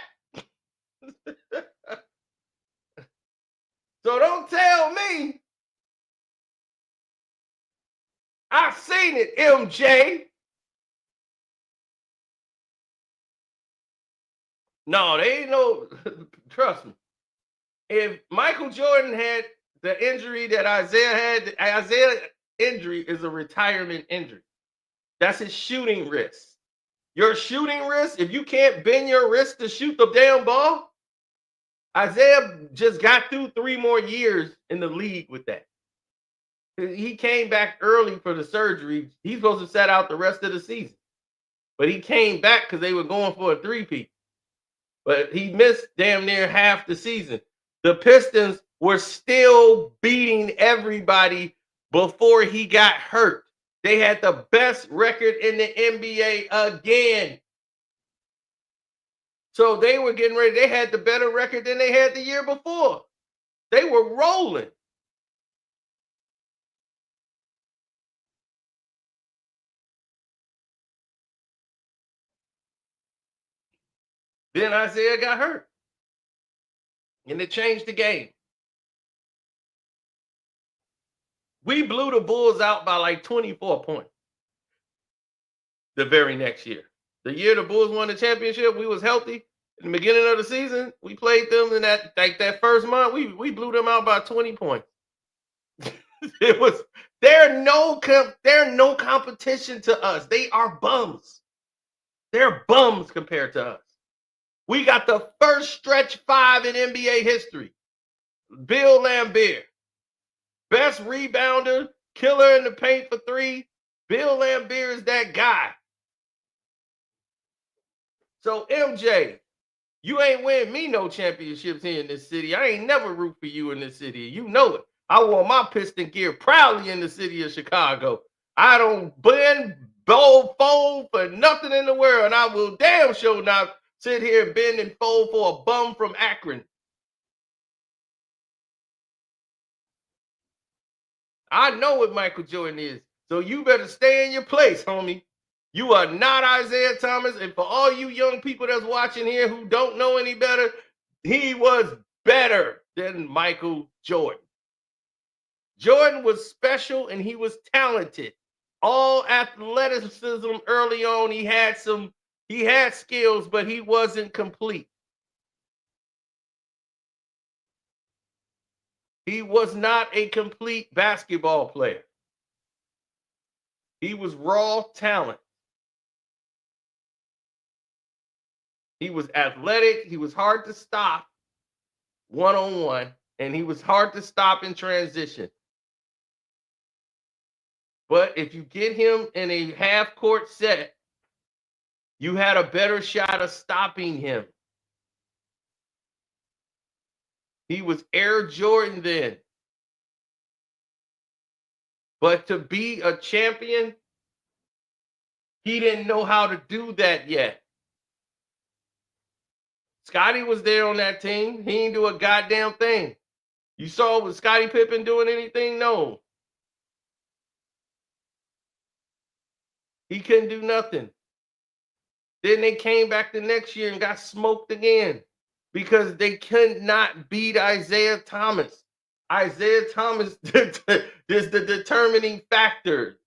So don't tell me. I've seen it, MJ. No, they ain't no, trust me. If Michael Jordan had the injury that Isaiah had, Isaiah injury is a retirement injury. That's his shooting wrist. Your shooting wrist, if you can't bend your wrist to shoot the damn ball, Isaiah just got through 3 more years in the league with that. He came back early for the surgery. He's supposed to set out the rest of the season. But he came back because they were going for a 3-peat. But he missed damn near half the season. The Pistons were still beating everybody before he got hurt. They had the best record in the NBA again. So they were getting ready. They had the better record than they had the year before. They were rolling. Then Isaiah got hurt. And it changed the game. We blew the Bulls out by like 24 points the very next year. The year the Bulls won the championship, we was healthy. In the beginning of the season, we played them in that first month. We blew them out by 20 points. They're no competition to us. They are bums. They're bums compared to us. We got the first stretch 5 in NBA history. Bill Laimbeer. Best rebounder, killer in the paint for 3. Bill Laimbeer is that guy. So, MJ, you ain't win me no championships here in this city. I ain't never root for you in this city. You know it. I wore my Piston gear proudly in the city of Chicago. I don't bend, fold for nothing in the world. And I will damn sure not sit here and bend and fold for a bum from Akron. I know what Michael Jordan is. So you better stay in your place, homie. You are not Isaiah Thomas. And for all you young people that's watching here who don't know any better, he was better than Michael Jordan. Jordan was special and he was talented. All athleticism early on. He had skills, but he wasn't complete. He was not a complete basketball player. He was raw talent. He was athletic. He was hard to stop one-on-one, and he was hard to stop in transition. But if you get him in a half-court set, you had a better shot of stopping him. He was Air Jordan then. But to be a champion, he didn't know how to do that yet. Scottie was there on that team. He didn't do a goddamn thing. You saw was Scottie Pippen doing anything? No. He couldn't do nothing. Then they came back the next year and got smoked again because they could not beat Isaiah Thomas. Isaiah Thomas is the determining factor.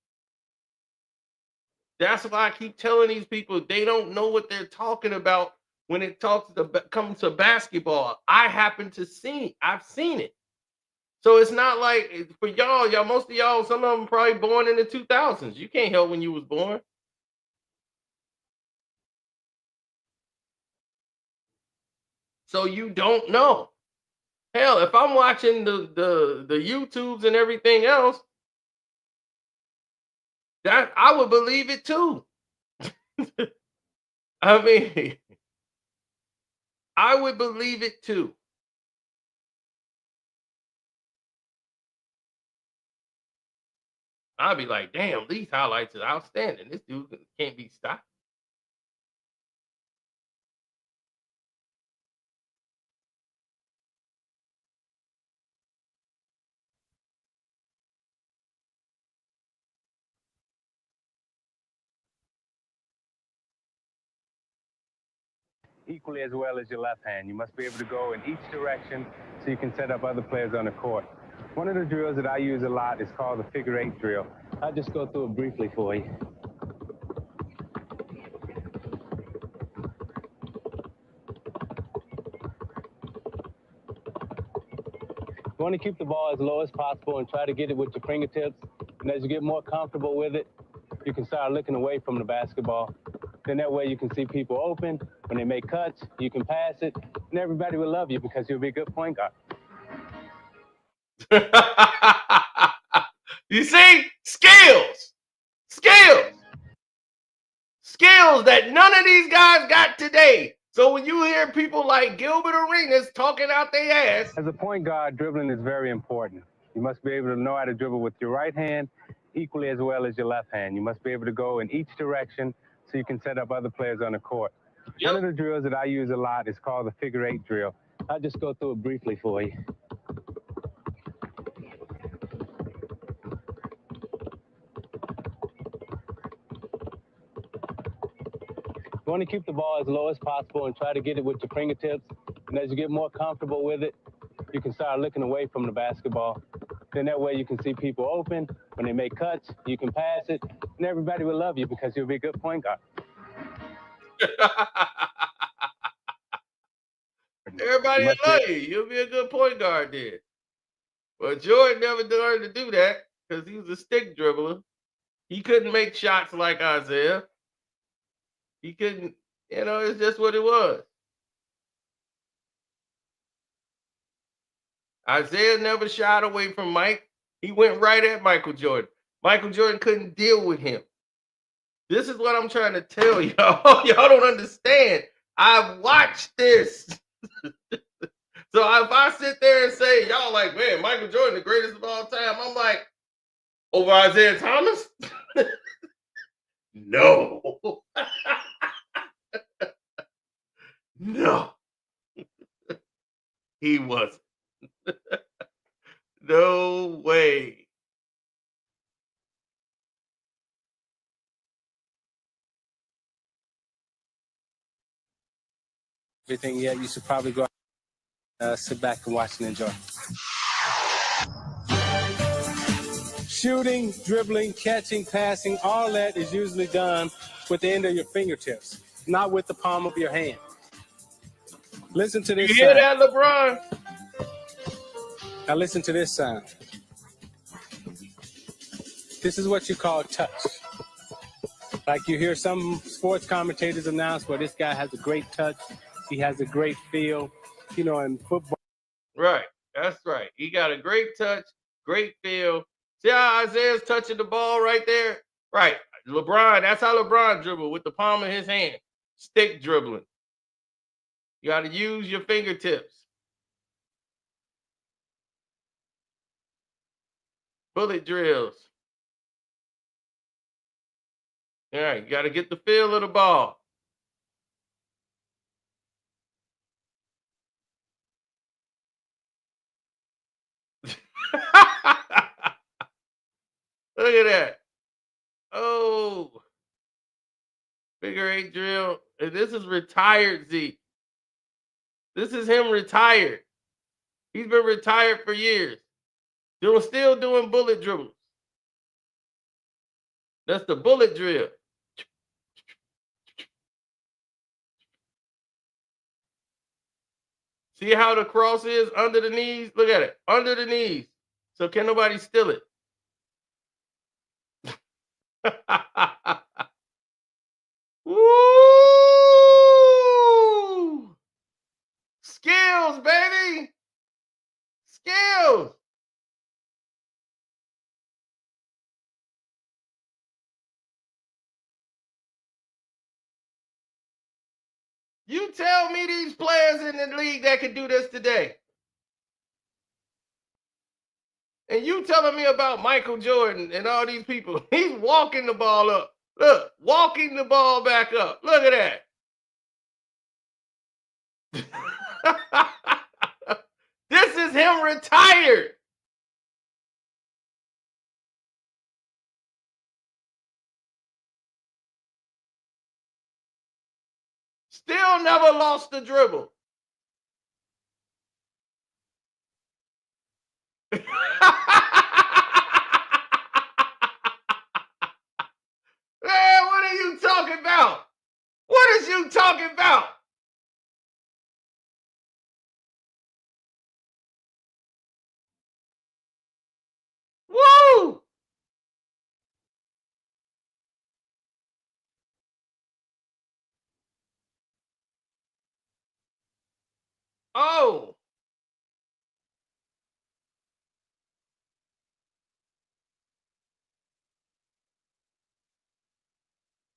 That's why I keep telling these people they don't know what they're talking about when it comes to basketball. I've seen it. So it's not like for y'all, most of y'all, some of them probably born in the 2000s. You can't help when you was born. So you don't know. Hell, if I'm watching the YouTubes and everything else, that I would believe it too. I mean, I would believe it too. I'd be like, damn, these highlights are outstanding. This dude can't be stopped. Equally as well as your left hand. You must be able to go in each direction so you can set up other players on the court. One of the drills that I use a lot is called the figure 8 drill. I'll just go through it briefly for you. You want to keep the ball as low as possible and try to get it with your fingertips. And as you get more comfortable with it, you can start looking away from the basketball. Then that way you can see people open. When they make cuts, you can pass it, and everybody will love you because you'll be a good point guard. You see? Skills that none of these guys got today. So when you hear people like Gilbert Arenas talking out their ass. As a point guard, dribbling is very important. You must be able to know how to dribble with your right hand equally as well as your left hand. You must be able to go in each direction so you can set up other players on the court. One of the drills that I use a lot is called the figure 8 drill. I'll just go through it briefly for you. You want to keep the ball as low as possible and try to get it with your fingertips. And as you get more comfortable with it, you can start looking away from the basketball. Then that way you can see people open. When they make cuts, you can pass it, and everybody will love you because you'll be a good point guard. Everybody will love you. You'll be a good point guard there. But Jordan never learned to do that because he was a stick dribbler. He couldn't make shots like Isaiah. He couldn't, it's just what it was. Isaiah never shot away from Mike. He went right at Michael Jordan. Michael Jordan couldn't deal with him. This is what I'm trying to tell y'all. Y'all don't understand. I've watched this. So if I sit there and say, y'all like, man, Michael Jordan, the greatest of all time, I'm like, over Isaiah Thomas? No. No. He wasn't. No way. Everything yet, you should probably go sit back and watch and enjoy. Shooting, dribbling, catching, passing, all that is usually done with the end of your fingertips, not with the palm of your hand. Listen to this sound. You hear sound. that, LeBron? Now listen to this sound. This is what you call touch. Like you hear some sports commentators announce, well, this guy has a great touch. He has a great feel, in football. Right. That's right. He got a great touch, great feel. See how Isaiah's touching the ball right there? Right. LeBron, that's how LeBron dribbled, with the palm of his hand. Stick dribbling. You got to use your fingertips. Bullet drills. All right. You got to get the feel of the ball. Look at that. Oh. Figure 8 drill. And this is retired Zeke. This is him retired. He's been retired for years. Still doing bullet dribbles. That's the bullet drill. See how the cross is under the knees? Look at it. Under the knees. So can nobody steal it? Woo! Skills, baby. Skills. You tell me these players in the league that can do this today. And you telling me about Michael Jordan and all these people. He's walking the ball up. Look, walking the ball back up. Look at that. This is him retired. Still never lost the dribble. Man, what are you talking about? What is you talking about? Woo! Oh.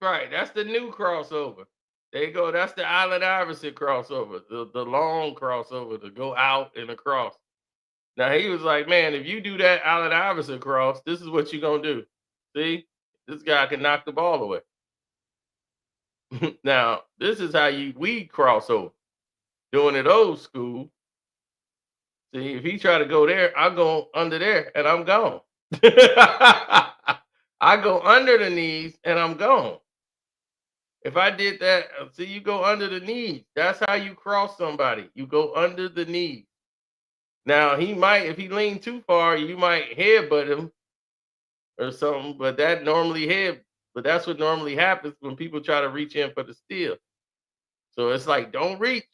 Right, that's the new crossover. There you go. That's the Allen Iverson crossover, the long crossover to go out and across. Now he was like, man, if you do that Allen Iverson cross, this is what you're gonna do. See, this guy can knock the ball away. Now, this is how we cross over. Doing it old school. See, if he try to go there, I go under there and I'm gone. I go under the knees and I'm gone. If I did that, see, you go under the knees. That's how you cross somebody. You go under the knees. Now, he might, if he leaned too far, you might headbutt him or something, but that's what normally happens when people try to reach in for the steal. So it's like, don't reach.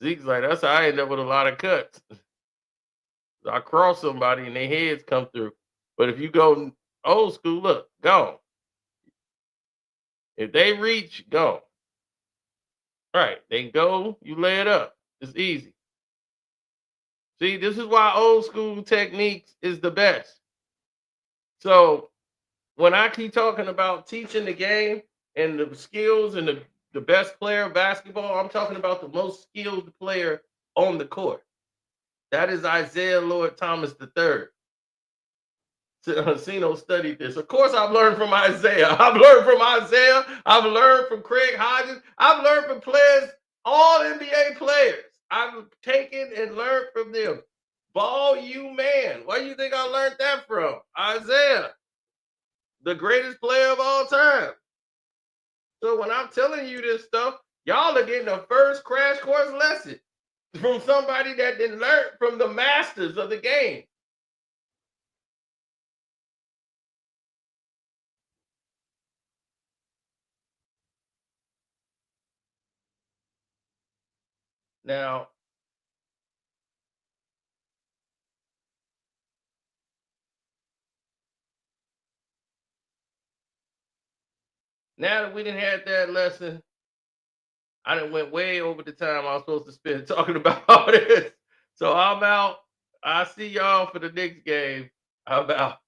Zeke's like, that's how I end up with a lot of cuts. I cross somebody and their heads come through. But if you go old school, look, gone. If they reach, go. Right. They go, you lay it up. It's easy. See, this is why old school techniques is the best. So when I keep talking about teaching the game and the skills and the best player of basketball, I'm talking about the most skilled player on the court. That is Isaiah Lord Thomas III. Cino studied this. Of course, I've learned from Isaiah. I've learned from Craig Hodges. I've learned from players, all NBA players. I've taken and learned from them. Ball you man. Where do you think I learned that from? Isaiah, the greatest player of all time. So when I'm telling you this stuff, y'all are getting the first crash course lesson from somebody that didn't learn from the masters of the game. Now that we didn't have that lesson, I done went way over the time I was supposed to spend talking about all this. So I'm out. I'll see y'all for the next game. I'm out.